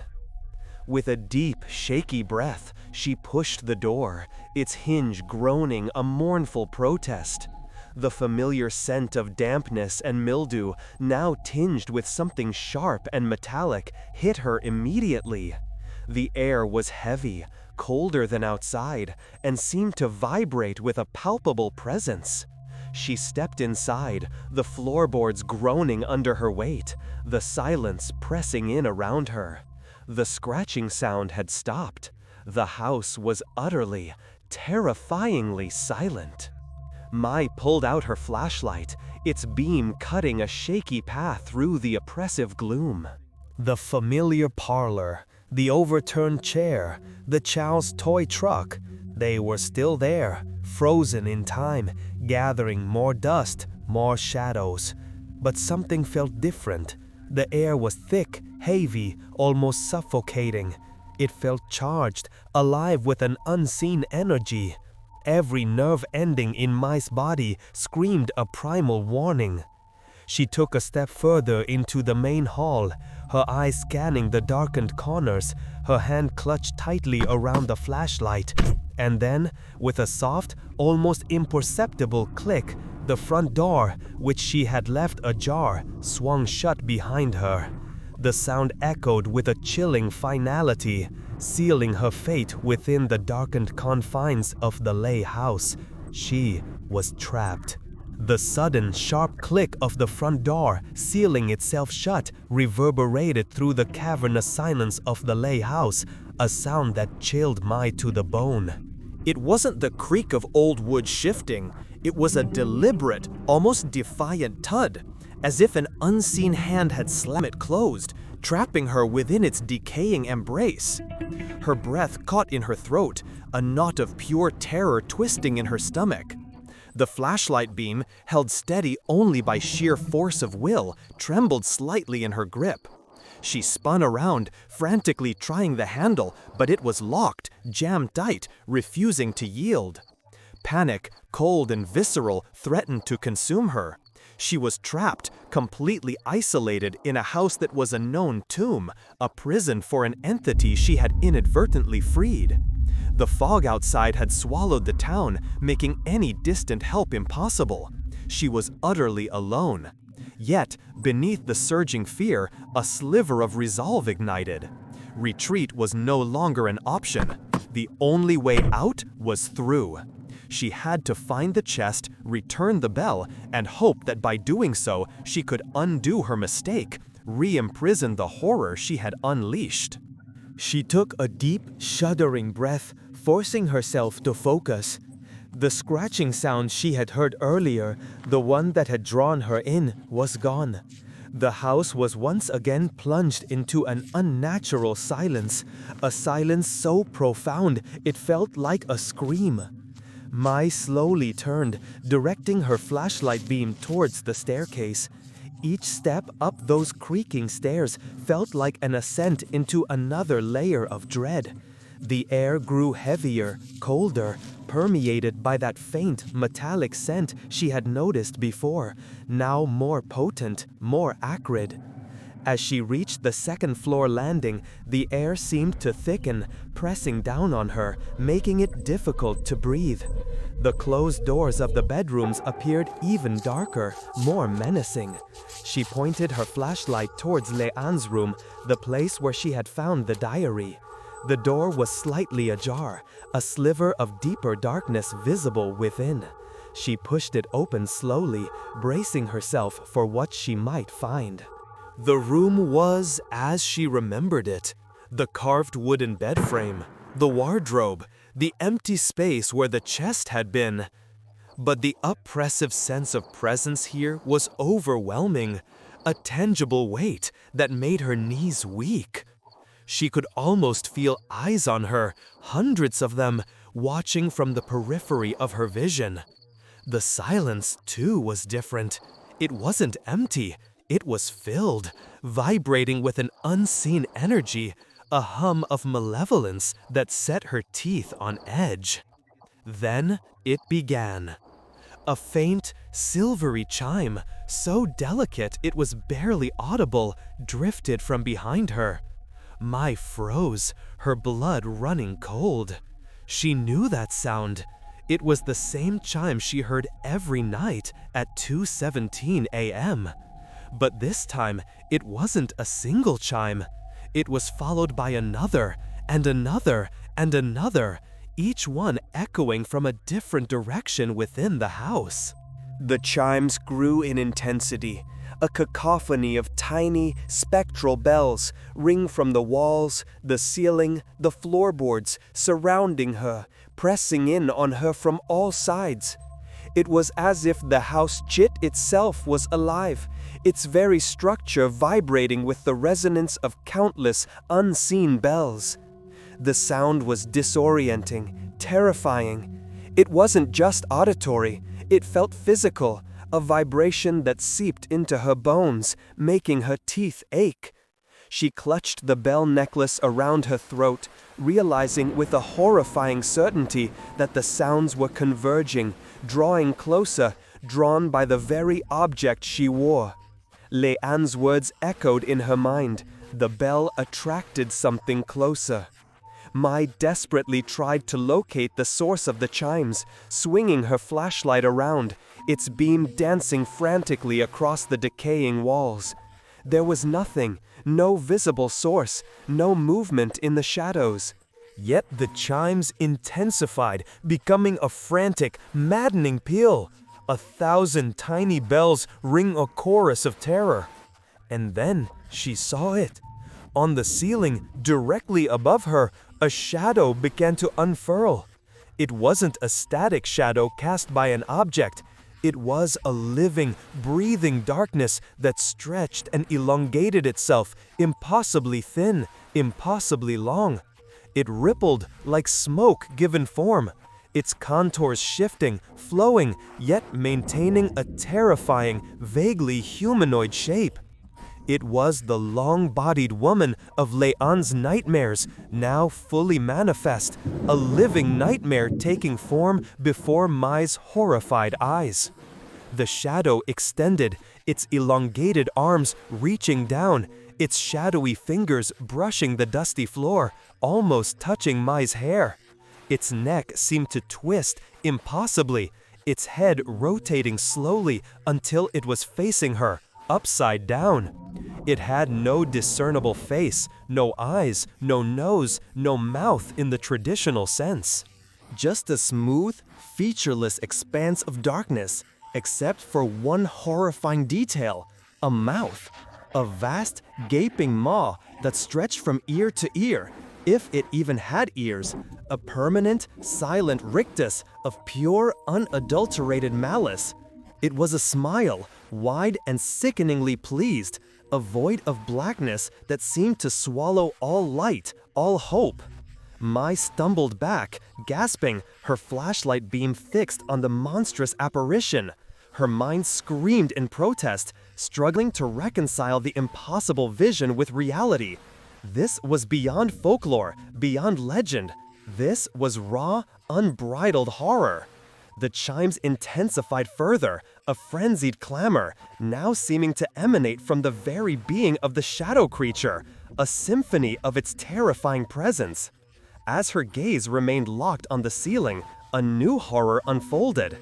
With a deep, shaky breath, she pushed the door, its hinge groaning a mournful protest. The familiar scent of dampness and mildew, now tinged with something sharp and metallic, hit her immediately. The air was heavy, colder than outside, and seemed to vibrate with a palpable presence. She stepped inside, the floorboards groaning under her weight, the silence pressing in around her. The scratching sound had stopped. The house was utterly, terrifyingly silent. Mai pulled out her flashlight, its beam cutting a shaky path through the oppressive gloom. The familiar parlor, the overturned chair, the Chow's toy truck, they were still there, frozen in time, gathering more dust, more shadows. But something felt different. The air was thick, heavy, almost suffocating. It felt charged, alive with an unseen energy. Every nerve ending in Mai's body screamed a primal warning. She took a step further into the main hall, her eyes scanning the darkened corners, her hand clutched tightly around the flashlight. And then, with a soft, almost imperceptible click, the front door, which she had left ajar, swung shut behind her. The sound echoed with a chilling finality, sealing her fate within the darkened confines of the Lei house. She was trapped. The sudden, sharp click of the front door, sealing itself shut, reverberated through the cavernous silence of the Lei house, a sound that chilled Mai to the bone. It wasn't the creak of old wood shifting. It was a deliberate, almost defiant thud, as if an unseen hand had slammed it closed, trapping her within its decaying embrace. Her breath caught in her throat, a knot of pure terror twisting in her stomach. The flashlight beam, held steady only by sheer force of will, trembled slightly in her grip. She spun around, frantically trying the handle, but it was locked, jammed tight, refusing to yield. Panic, cold and visceral, threatened to consume her. She was trapped, completely isolated in a house that was a known tomb, a prison for an entity she had inadvertently freed. The fog outside had swallowed the town, making any distant help impossible. She was utterly alone. Yet, beneath the surging fear, a sliver of resolve ignited. Retreat was no longer an option. The only way out was through. She had to find the chest, return the bell, and hope that by doing so, she could undo her mistake, re-imprison the horror she had unleashed. She took a deep, shuddering breath, forcing herself to focus. The scratching sound she had heard earlier, the one that had drawn her in, was gone. The house was once again plunged into an unnatural silence, a silence so profound it felt like a scream. Mai slowly turned, directing her flashlight beam towards the staircase. Each step up those creaking stairs felt like an ascent into another layer of dread. The air grew heavier, colder, permeated by that faint, metallic scent she had noticed before, now more potent, more acrid. As she reached the second-floor landing, the air seemed to thicken, pressing down on her, making it difficult to breathe. The closed doors of the bedrooms appeared even darker, more menacing. She pointed her flashlight towards Leanne's room, the place where she had found the diary. The door was slightly ajar, a sliver of deeper darkness visible within. She pushed it open slowly, bracing herself for what she might find. The room was as she remembered it. The carved wooden bed frame, the wardrobe, the empty space where the chest had been. But the oppressive sense of presence here was overwhelming, a tangible weight that made her knees weak. She could almost feel eyes on her, hundreds of them, watching from the periphery of her vision. The silence, too, was different. It wasn't empty, it was filled, vibrating with an unseen energy, a hum of malevolence that set her teeth on edge. Then it began. A faint, silvery chime, so delicate it was barely audible, drifted from behind her. Mai froze, her blood running cold. She knew that sound. It was the same chime she heard every night at 2:17 a.m. But this time, it wasn't a single chime. It was followed by another, and another, and another, each one echoing from a different direction within the house. The chimes grew in intensity. A cacophony of tiny, spectral bells ring from the walls, the ceiling, the floorboards, surrounding her, pressing in on her from all sides. It was as if the house chit itself was alive, its very structure vibrating with the resonance of countless unseen bells. The sound was disorienting, terrifying. It wasn't just auditory, it felt physical, a vibration that seeped into her bones, making her teeth ache. She clutched the bell necklace around her throat, realizing with a horrifying certainty that the sounds were converging, drawing closer, drawn by the very object she wore. Lei An's words echoed in her mind. The bell attracted something closer. Mai desperately tried to locate the source of the chimes, swinging her flashlight around, its beam dancing frantically across the decaying walls. There was nothing, no visible source, no movement in the shadows. Yet the chimes intensified, becoming a frantic, maddening peal. 1,000 tiny bells ring a chorus of terror. And then she saw it. On the ceiling, directly above her, a shadow began to unfurl. It wasn't a static shadow cast by an object. It was a living, breathing darkness that stretched and elongated itself, impossibly thin, impossibly long. It rippled like smoke given form, its contours shifting, flowing, yet maintaining a terrifying, vaguely humanoid shape. It was the long-bodied woman of Lei An's nightmares, now fully manifest, a living nightmare taking form before Mai's horrified eyes. The shadow extended, its elongated arms reaching down, its shadowy fingers brushing the dusty floor, almost touching Mai's hair. Its neck seemed to twist impossibly, its head rotating slowly until it was facing her, upside down. It had no discernible face, no eyes, no nose, no mouth in the traditional sense. Just a smooth, featureless expanse of darkness, except for one horrifying detail, a mouth. A vast, gaping maw that stretched from ear to ear, if it even had ears, a permanent, silent rictus of pure, unadulterated malice. It was a smile, wide and sickeningly pleased, a void of blackness that seemed to swallow all light, all hope. Mai stumbled back, gasping, her flashlight beam fixed on the monstrous apparition. Her mind screamed in protest, struggling to reconcile the impossible vision with reality. This was beyond folklore, beyond legend. This was raw, unbridled horror. The chimes intensified further, a frenzied clamor, now seeming to emanate from the very being of the shadow creature, a symphony of its terrifying presence. As her gaze remained locked on the ceiling, a new horror unfolded.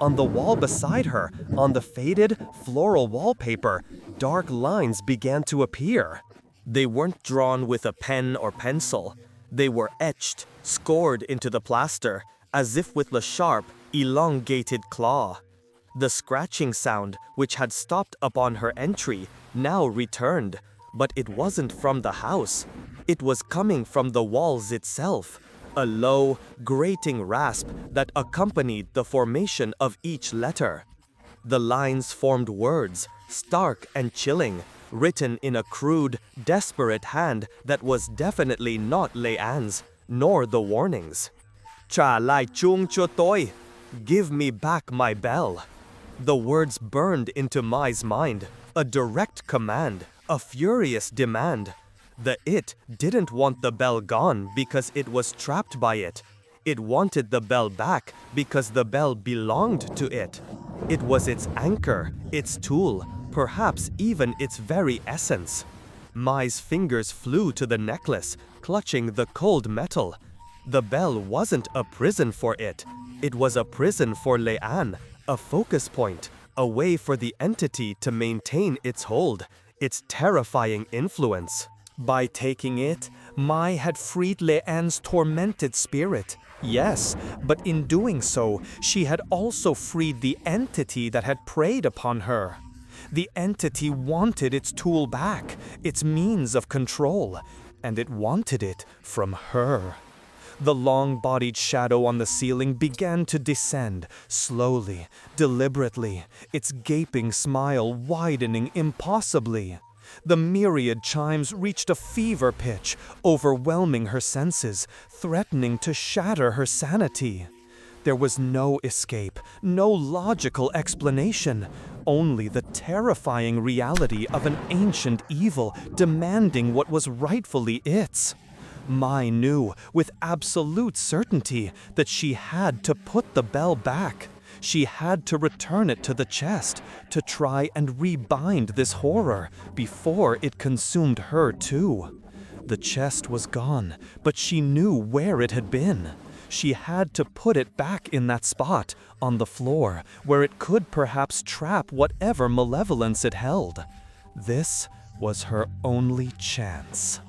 On the wall beside her, on the faded, floral wallpaper, dark lines began to appear. They weren't drawn with a pen or pencil. They were etched, scored into the plaster, as if with a sharp, elongated claw. The scratching sound, which had stopped upon her entry, now returned, but it wasn't from the house. It was coming from the walls itself, a low, grating rasp that accompanied the formation of each letter. The lines formed words, stark and chilling, written in a crude, desperate hand that was definitely not Lê An's, nor the warnings. Trả lại chuông cho tôi. Give me back my bell. The words burned into Mai's mind, a direct command, a furious demand. The it didn't want the bell gone because it was trapped by it. It wanted the bell back because the bell belonged to it. It was its anchor, its tool, perhaps even its very essence. Mai's fingers flew to the necklace, clutching the cold metal. The bell wasn't a prison for it. It was a prison for Lê An, a focus point, a way for the entity to maintain its hold, its terrifying influence. By taking it, Mai had freed Lê An's tormented spirit. Yes, but in doing so, she had also freed the entity that had preyed upon her. The entity wanted its tool back, its means of control, and it wanted it from her. The long-bodied shadow on the ceiling began to descend, slowly, deliberately, its gaping smile widening impossibly. The myriad chimes reached a fever pitch, overwhelming her senses, threatening to shatter her sanity. There was no escape, no logical explanation, only the terrifying reality of an ancient evil demanding what was rightfully its. Mai knew with absolute certainty that she had to put the bell back. She had to return it to the chest, to try and rebind this horror before it consumed her too. The chest was gone, but she knew where it had been. She had to put it back in that spot, on the floor, where it could perhaps trap whatever malevolence it held. This was her only chance.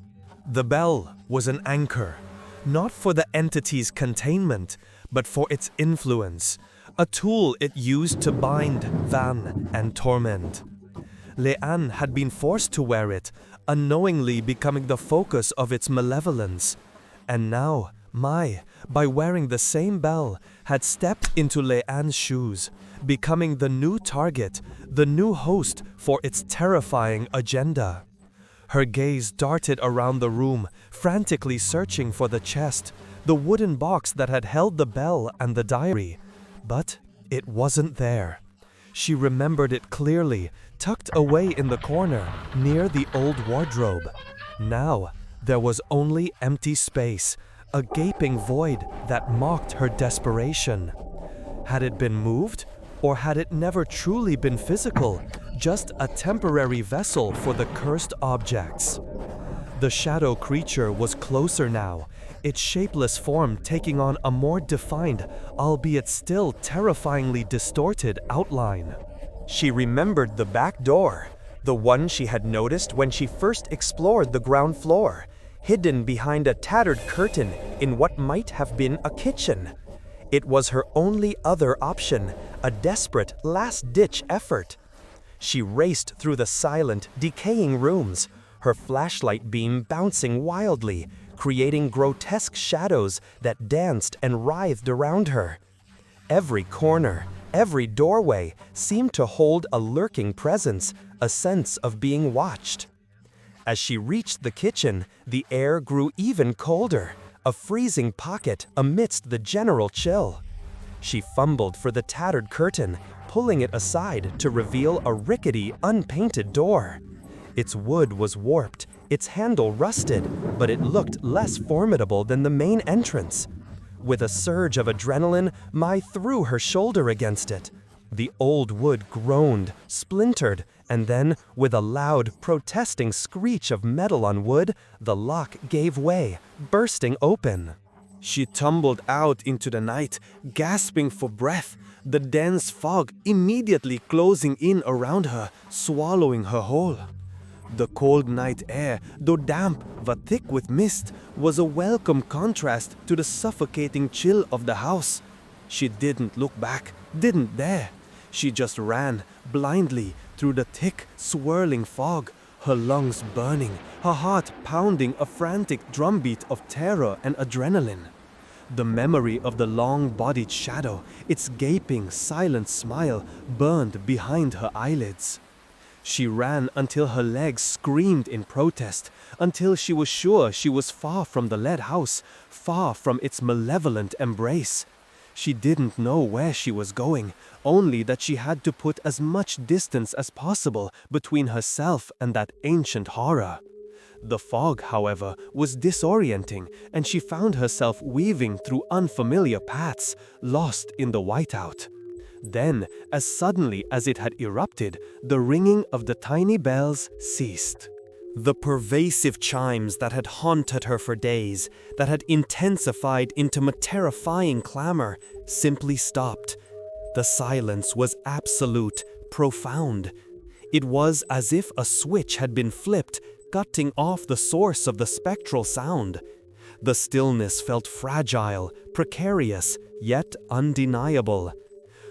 The bell was an anchor, not for the entity's containment, but for its influence, a tool it used to bind, van, and torment. Lê An had been forced to wear it, unknowingly becoming the focus of its malevolence. And now, Mai, by wearing the same bell, had stepped into Lê An's shoes, becoming the new target, the new host for its terrifying agenda. Her gaze darted around the room, frantically searching for the chest, the wooden box that had held the bell and the diary. But it wasn't there. She remembered it clearly, tucked away in the corner, near the old wardrobe. Now, there was only empty space, a gaping void that mocked her desperation. Had it been moved? Or had it never truly been physical, just a temporary vessel for the cursed objects? The shadow creature was closer now, its shapeless form taking on a more defined, albeit still terrifyingly distorted outline. She remembered the back door, the one she had noticed when she first explored the ground floor, hidden behind a tattered curtain in what might have been a kitchen. It was her only other option, a desperate, last-ditch effort. She raced through the silent, decaying rooms, her flashlight beam bouncing wildly, creating grotesque shadows that danced and writhed around her. Every corner, every doorway seemed to hold a lurking presence, a sense of being watched. As she reached the kitchen, the air grew even colder, a freezing pocket amidst the general chill. She fumbled for the tattered curtain, pulling it aside to reveal a rickety, unpainted door. Its wood was warped, its handle rusted, but it looked less formidable than the main entrance. With a surge of adrenaline, Mai threw her shoulder against it. The old wood groaned, splintered, and then, with a loud, protesting screech of metal on wood, the lock gave way, bursting open. She tumbled out into the night, gasping for breath, the dense fog immediately closing in around her, swallowing her whole. The cold night air, though damp but thick with mist, was a welcome contrast to the suffocating chill of the house. She didn't look back, didn't dare. She just ran, blindly, through the thick, swirling fog, her lungs burning, her heart pounding a frantic drumbeat of terror and adrenaline. The memory of the long-bodied shadow, its gaping, silent smile, burned behind her eyelids. She ran until her legs screamed in protest, until she was sure she was far from the lead house, far from its malevolent embrace. She didn't know where she was going, only that she had to put as much distance as possible between herself and that ancient horror. The fog, however, was disorienting, and she found herself weaving through unfamiliar paths, lost in the whiteout. Then, as suddenly as it had erupted, the ringing of the tiny bells ceased. The pervasive chimes that had haunted her for days, that had intensified into a terrifying clamor, simply stopped. The silence was absolute, profound. It was as if a switch had been flipped, cutting off the source of the spectral sound. The stillness felt fragile, precarious, yet undeniable.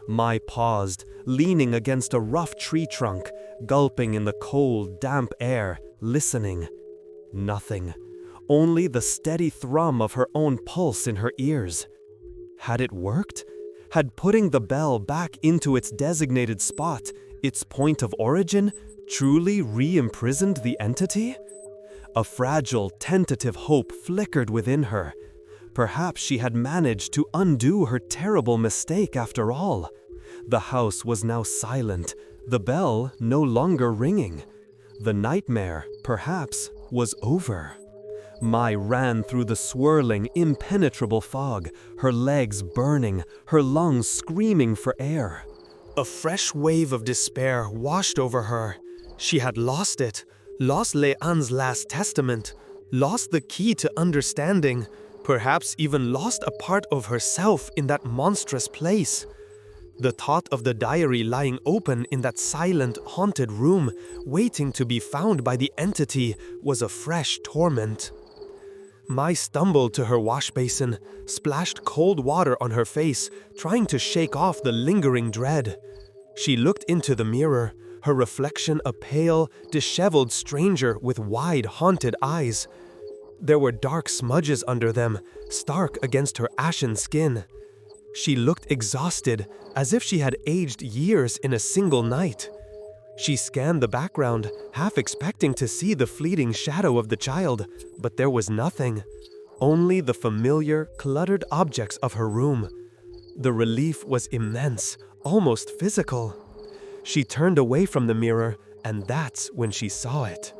Mai paused, leaning against a rough tree trunk, gulping in the cold, damp air, listening. Nothing. Only the steady thrum of her own pulse in her ears. Had it worked? Had putting the bell back into its designated spot, its point of origin, truly re-imprisoned the entity? A fragile, tentative hope flickered within her. Perhaps she had managed to undo her terrible mistake after all. The house was now silent, the bell no longer ringing. The nightmare, perhaps, was over. Mai ran through the swirling, impenetrable fog, her legs burning, her lungs screaming for air. A fresh wave of despair washed over her. She had lost it, lost Lei An's last testament, lost the key to understanding, perhaps even lost a part of herself in that monstrous place. The thought of the diary lying open in that silent, haunted room, waiting to be found by the entity, was a fresh torment. Mai stumbled to her wash basin, splashed cold water on her face, trying to shake off the lingering dread. She looked into the mirror, her reflection a pale, disheveled stranger with wide, haunted eyes. There were dark smudges under them, stark against her ashen skin. She looked exhausted, as if she had aged years in a single night. She scanned the background, half expecting to see the fleeting shadow of the child, but there was nothing. Only the familiar, cluttered objects of her room. The relief was immense, almost physical. She turned away from the mirror, and that's when she saw it.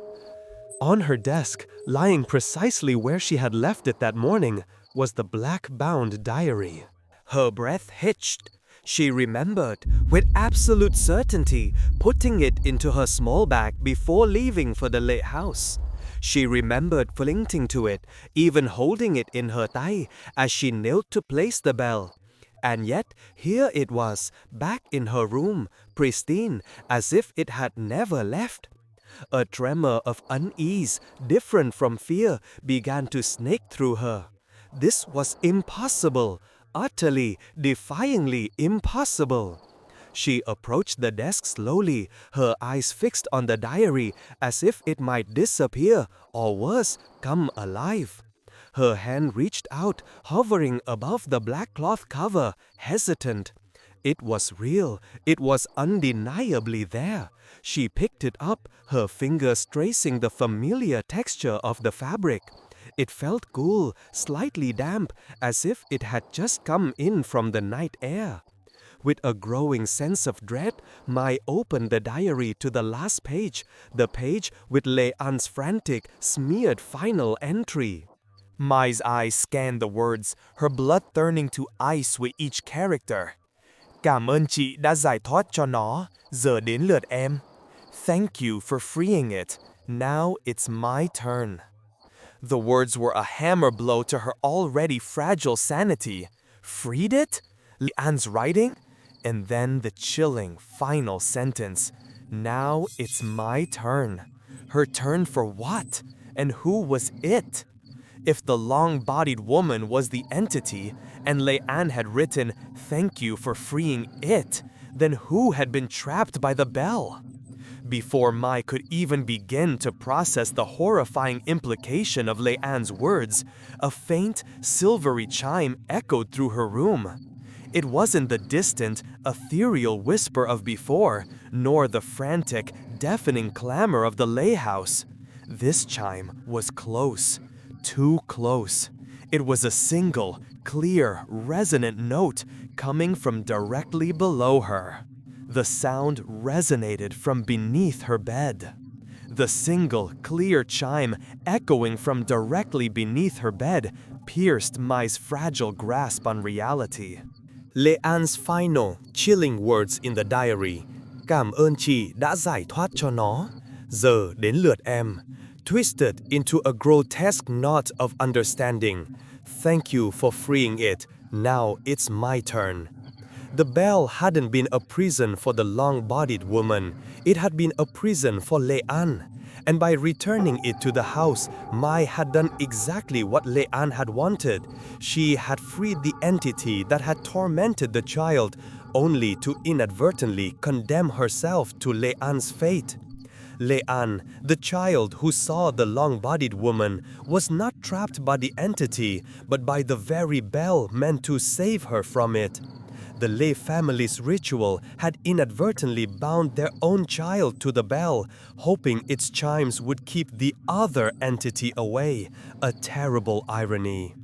On her desk, lying precisely where she had left it that morning, was the black-bound diary. Her breath hitched. She remembered, with absolute certainty, putting it into her small bag before leaving for the late house. She remembered clinging to it, even holding it in her thigh as she knelt to place the bell. And yet, here it was, back in her room, pristine, as if it had never left. A tremor of unease, different from fear, began to snake through her. This was impossible. Utterly, defyingly impossible. She approached the desk slowly, her eyes fixed on the diary as if it might disappear, or worse, come alive. Her hand reached out, hovering above the black cloth cover, hesitant. It was real. It was undeniably there. She picked it up, her fingers tracing the familiar texture of the fabric. It felt cool, slightly damp, as if it had just come in from the night air. With a growing sense of dread, Mai opened the diary to the last page, the page with Lei An's frantic, smeared final entry. Mai's eyes scanned the words, her blood turning to ice with each character. Cảm ơn chị đã giải thoát cho nó, giờ đến lượt em. Thank you for freeing it. Now it's my turn. The words were a hammer blow to her already fragile sanity. Freed it? Lei An's writing? And then the chilling final sentence. Now it's my turn. Her turn for what? And who was it? If the long-bodied woman was the entity, and Lei An had written, "Thank you for freeing it," then who had been trapped by the bell? Before Mai could even begin to process the horrifying implication of Lei An's words, a faint, silvery chime echoed through her room. It wasn't the distant, ethereal whisper of before, nor the frantic, deafening clamor of the lay house. This chime was close, too close. It was a single, clear, resonant note coming from directly below her. The sound resonated from beneath her bed. The single, clear chime echoing from directly beneath her bed pierced Mai's fragile grasp on reality. Lê An's final, chilling words in the diary. Cảm ơn chị đã giải thoát cho nó. Giờ đến lượt em. Twisted into a grotesque knot of understanding. Thank you for freeing it. Now it's my turn. The bell hadn't been a prison for the long-bodied woman. It had been a prison for Lê An. And by returning it to the house, Mai had done exactly what Lê An had wanted. She had freed the entity that had tormented the child, only to inadvertently condemn herself to Lê An's fate. Lê An, the child who saw the long-bodied woman, was not trapped by the entity, but by the very bell meant to save her from it. The Lê family's ritual had inadvertently bound their own child to the bell, hoping its chimes would keep the other entity away, a terrible irony.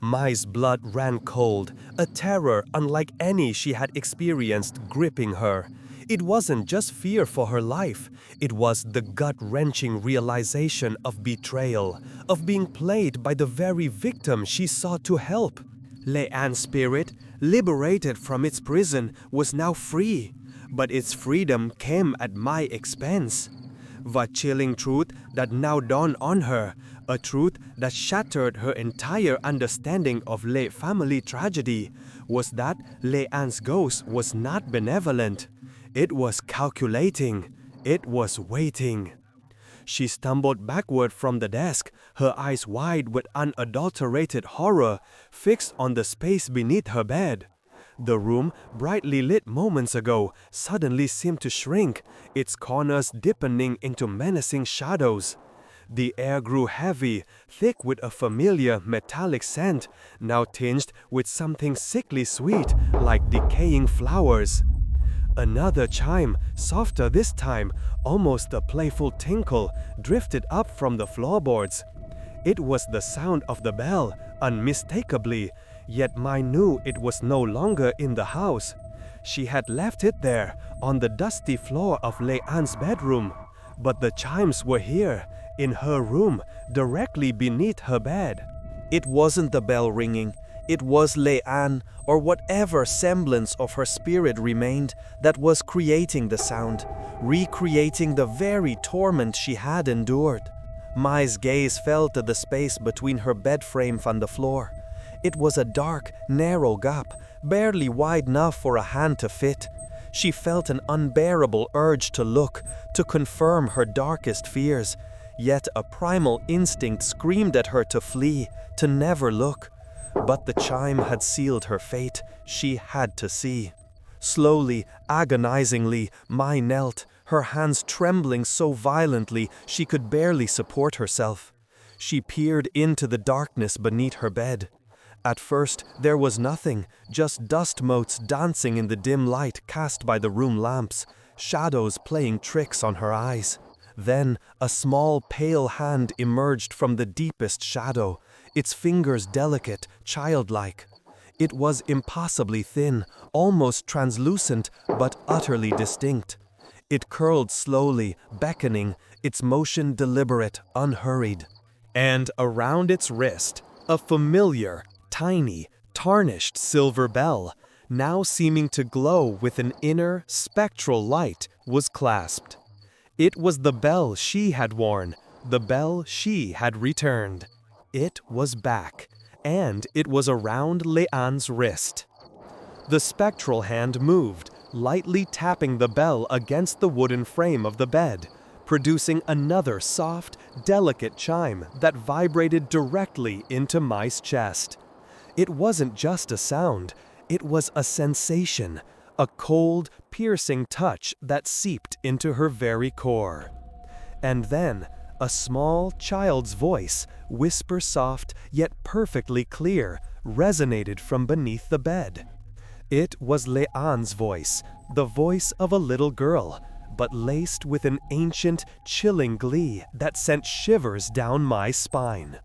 Mai's blood ran cold, a terror unlike any she had experienced gripping her. It wasn't just fear for her life, it was the gut-wrenching realization of betrayal, of being played by the very victim she sought to help. Lê An's spirit, liberated from its prison, was now free, but its freedom came at my expense. The chilling truth that now dawned on her, a truth that shattered her entire understanding of Lê family tragedy, was that Lê An's ghost was not benevolent. It was calculating. It was waiting. She stumbled backward from the desk, her eyes wide with unadulterated horror, fixed on the space beneath her bed. The room, brightly lit moments ago, suddenly seemed to shrink, its corners deepening into menacing shadows. The air grew heavy, thick with a familiar metallic scent, now tinged with something sickly sweet, like decaying flowers. Another chime, softer this time, almost a playful tinkle, drifted up from the floorboards. It was the sound of the bell, unmistakably, yet Mai knew it was no longer in the house. She had left it there, on the dusty floor of Lê An's bedroom. But the chimes were here, in her room, directly beneath her bed. It wasn't the bell ringing. It was Lê An, or whatever semblance of her spirit remained, that was creating the sound, recreating the very torment she had endured. Mai's gaze fell to the space between her bed frame and the floor. It was a dark, narrow gap, barely wide enough for a hand to fit. She felt an unbearable urge to look, to confirm her darkest fears. Yet a primal instinct screamed at her to flee, to never look. But the chime had sealed her fate. She had to see. Slowly, agonizingly, Mai knelt, her hands trembling so violently she could barely support herself. She peered into the darkness beneath her bed. At first, there was nothing, just dust motes dancing in the dim light cast by the room lamps, shadows playing tricks on her eyes. Then, a small, pale hand emerged from the deepest shadow, its fingers delicate, childlike. It was impossibly thin, almost translucent, but utterly distinct. It curled slowly, beckoning, its motion deliberate, unhurried. And around its wrist, a familiar, tiny, tarnished silver bell, now seeming to glow with an inner, spectral light, was clasped. It was the bell she had worn, the bell she had returned. It was back, and it was around Lê An's wrist. The spectral hand moved, lightly tapping the bell against the wooden frame of the bed, producing another soft, delicate chime that vibrated directly into Mai's chest. It wasn't just a sound, it was a sensation, a cold, piercing touch that seeped into her very core. And then, a small child's voice, whisper soft yet perfectly clear, resonated from beneath the bed. It was Leanne's voice, the voice of a little girl, but laced with an ancient, chilling glee that sent shivers down my spine.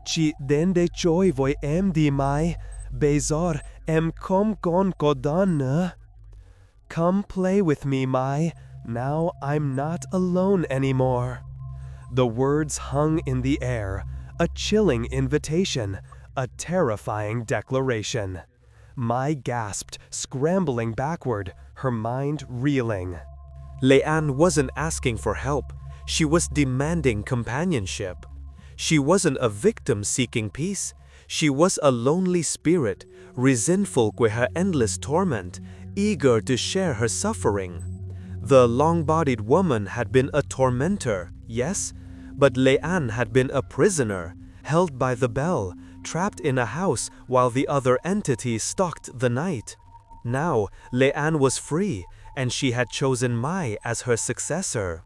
Chị đến để chơi với em đi mai, bây giờ em không còn cô đơn nữa. Come play with me, Mai. Now I'm not alone anymore. The words hung in the air, a chilling invitation, a terrifying declaration. Mai gasped, scrambling backward, her mind reeling. Leanne wasn't asking for help. She was demanding companionship. She wasn't a victim seeking peace. She was a lonely spirit, resentful with her endless torment, eager to share her suffering. The long-bodied woman had been a tormentor, yes, but Leanne had been a prisoner, held by the bell, trapped in a house while the other entity stalked the night. Now, Leanne was free, and she had chosen Mai as her successor.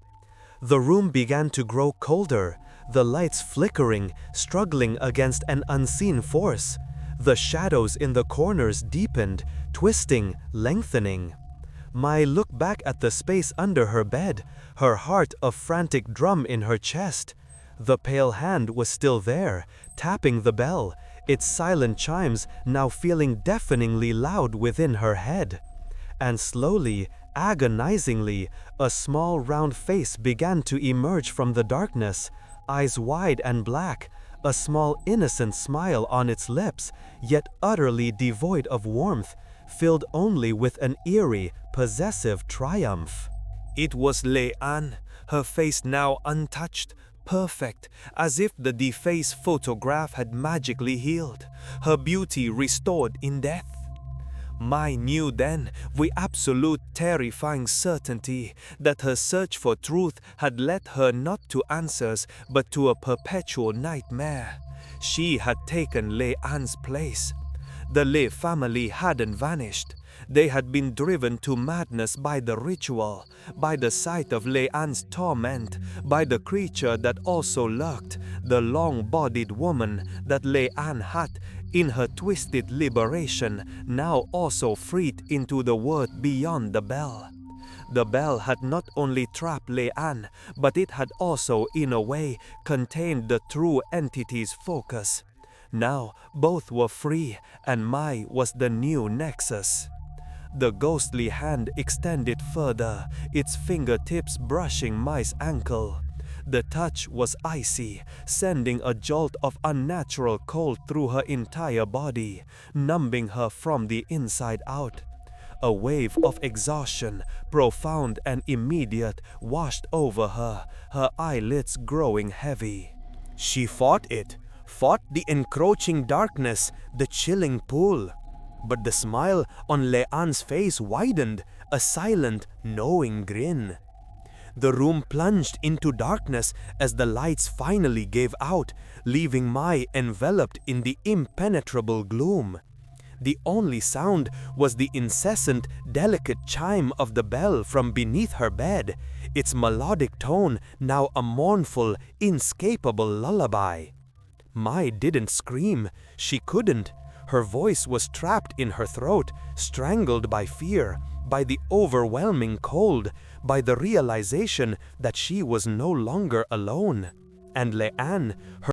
The room began to grow colder, the lights flickering, struggling against an unseen force. The shadows in the corners deepened, twisting, lengthening. Mai looked back at the space under her bed, her heart a frantic drum in her chest. The pale hand was still there, tapping the bell, its silent chimes now feeling deafeningly loud within her head. And slowly, agonizingly, a small round face began to emerge from the darkness, eyes wide and black, a small innocent smile on its lips, yet utterly devoid of warmth, filled only with an eerie, possessive triumph. It was Leanne, her face now untouched, perfect, as if the defaced photograph had magically healed, her beauty restored in death. Mai knew then, with absolute terrifying certainty, that her search for truth had led her not to answers but to a perpetual nightmare. She had taken Leanne's place. The Le family hadn't vanished. They had been driven to madness by the ritual, by the sight of Leanne's torment, by the creature that also lurked, the long-bodied woman that Leanne had, in her twisted liberation, now also freed into the world beyond the bell. The bell had not only trapped Leanne, but it had also, in a way, contained the true entity's focus. Now, both were free, and Mai was the new nexus. The ghostly hand extended further, its fingertips brushing Mai's ankle. The touch was icy, sending a jolt of unnatural cold through her entire body, numbing her from the inside out. A wave of exhaustion, profound and immediate, washed over her, her eyelids growing heavy. She fought it, fought the encroaching darkness, the chilling pull. But the smile on Leanne's face widened, a silent, knowing grin. The room plunged into darkness as the lights finally gave out, leaving Mai enveloped in the impenetrable gloom. The only sound was the incessant, delicate chime of the bell from beneath her bed, its melodic tone now a mournful, inescapable lullaby. Mai didn't scream. She couldn't. Her voice was trapped in her throat, strangled by fear, by the overwhelming cold, by the realization that she was no longer alone. And Leanne, her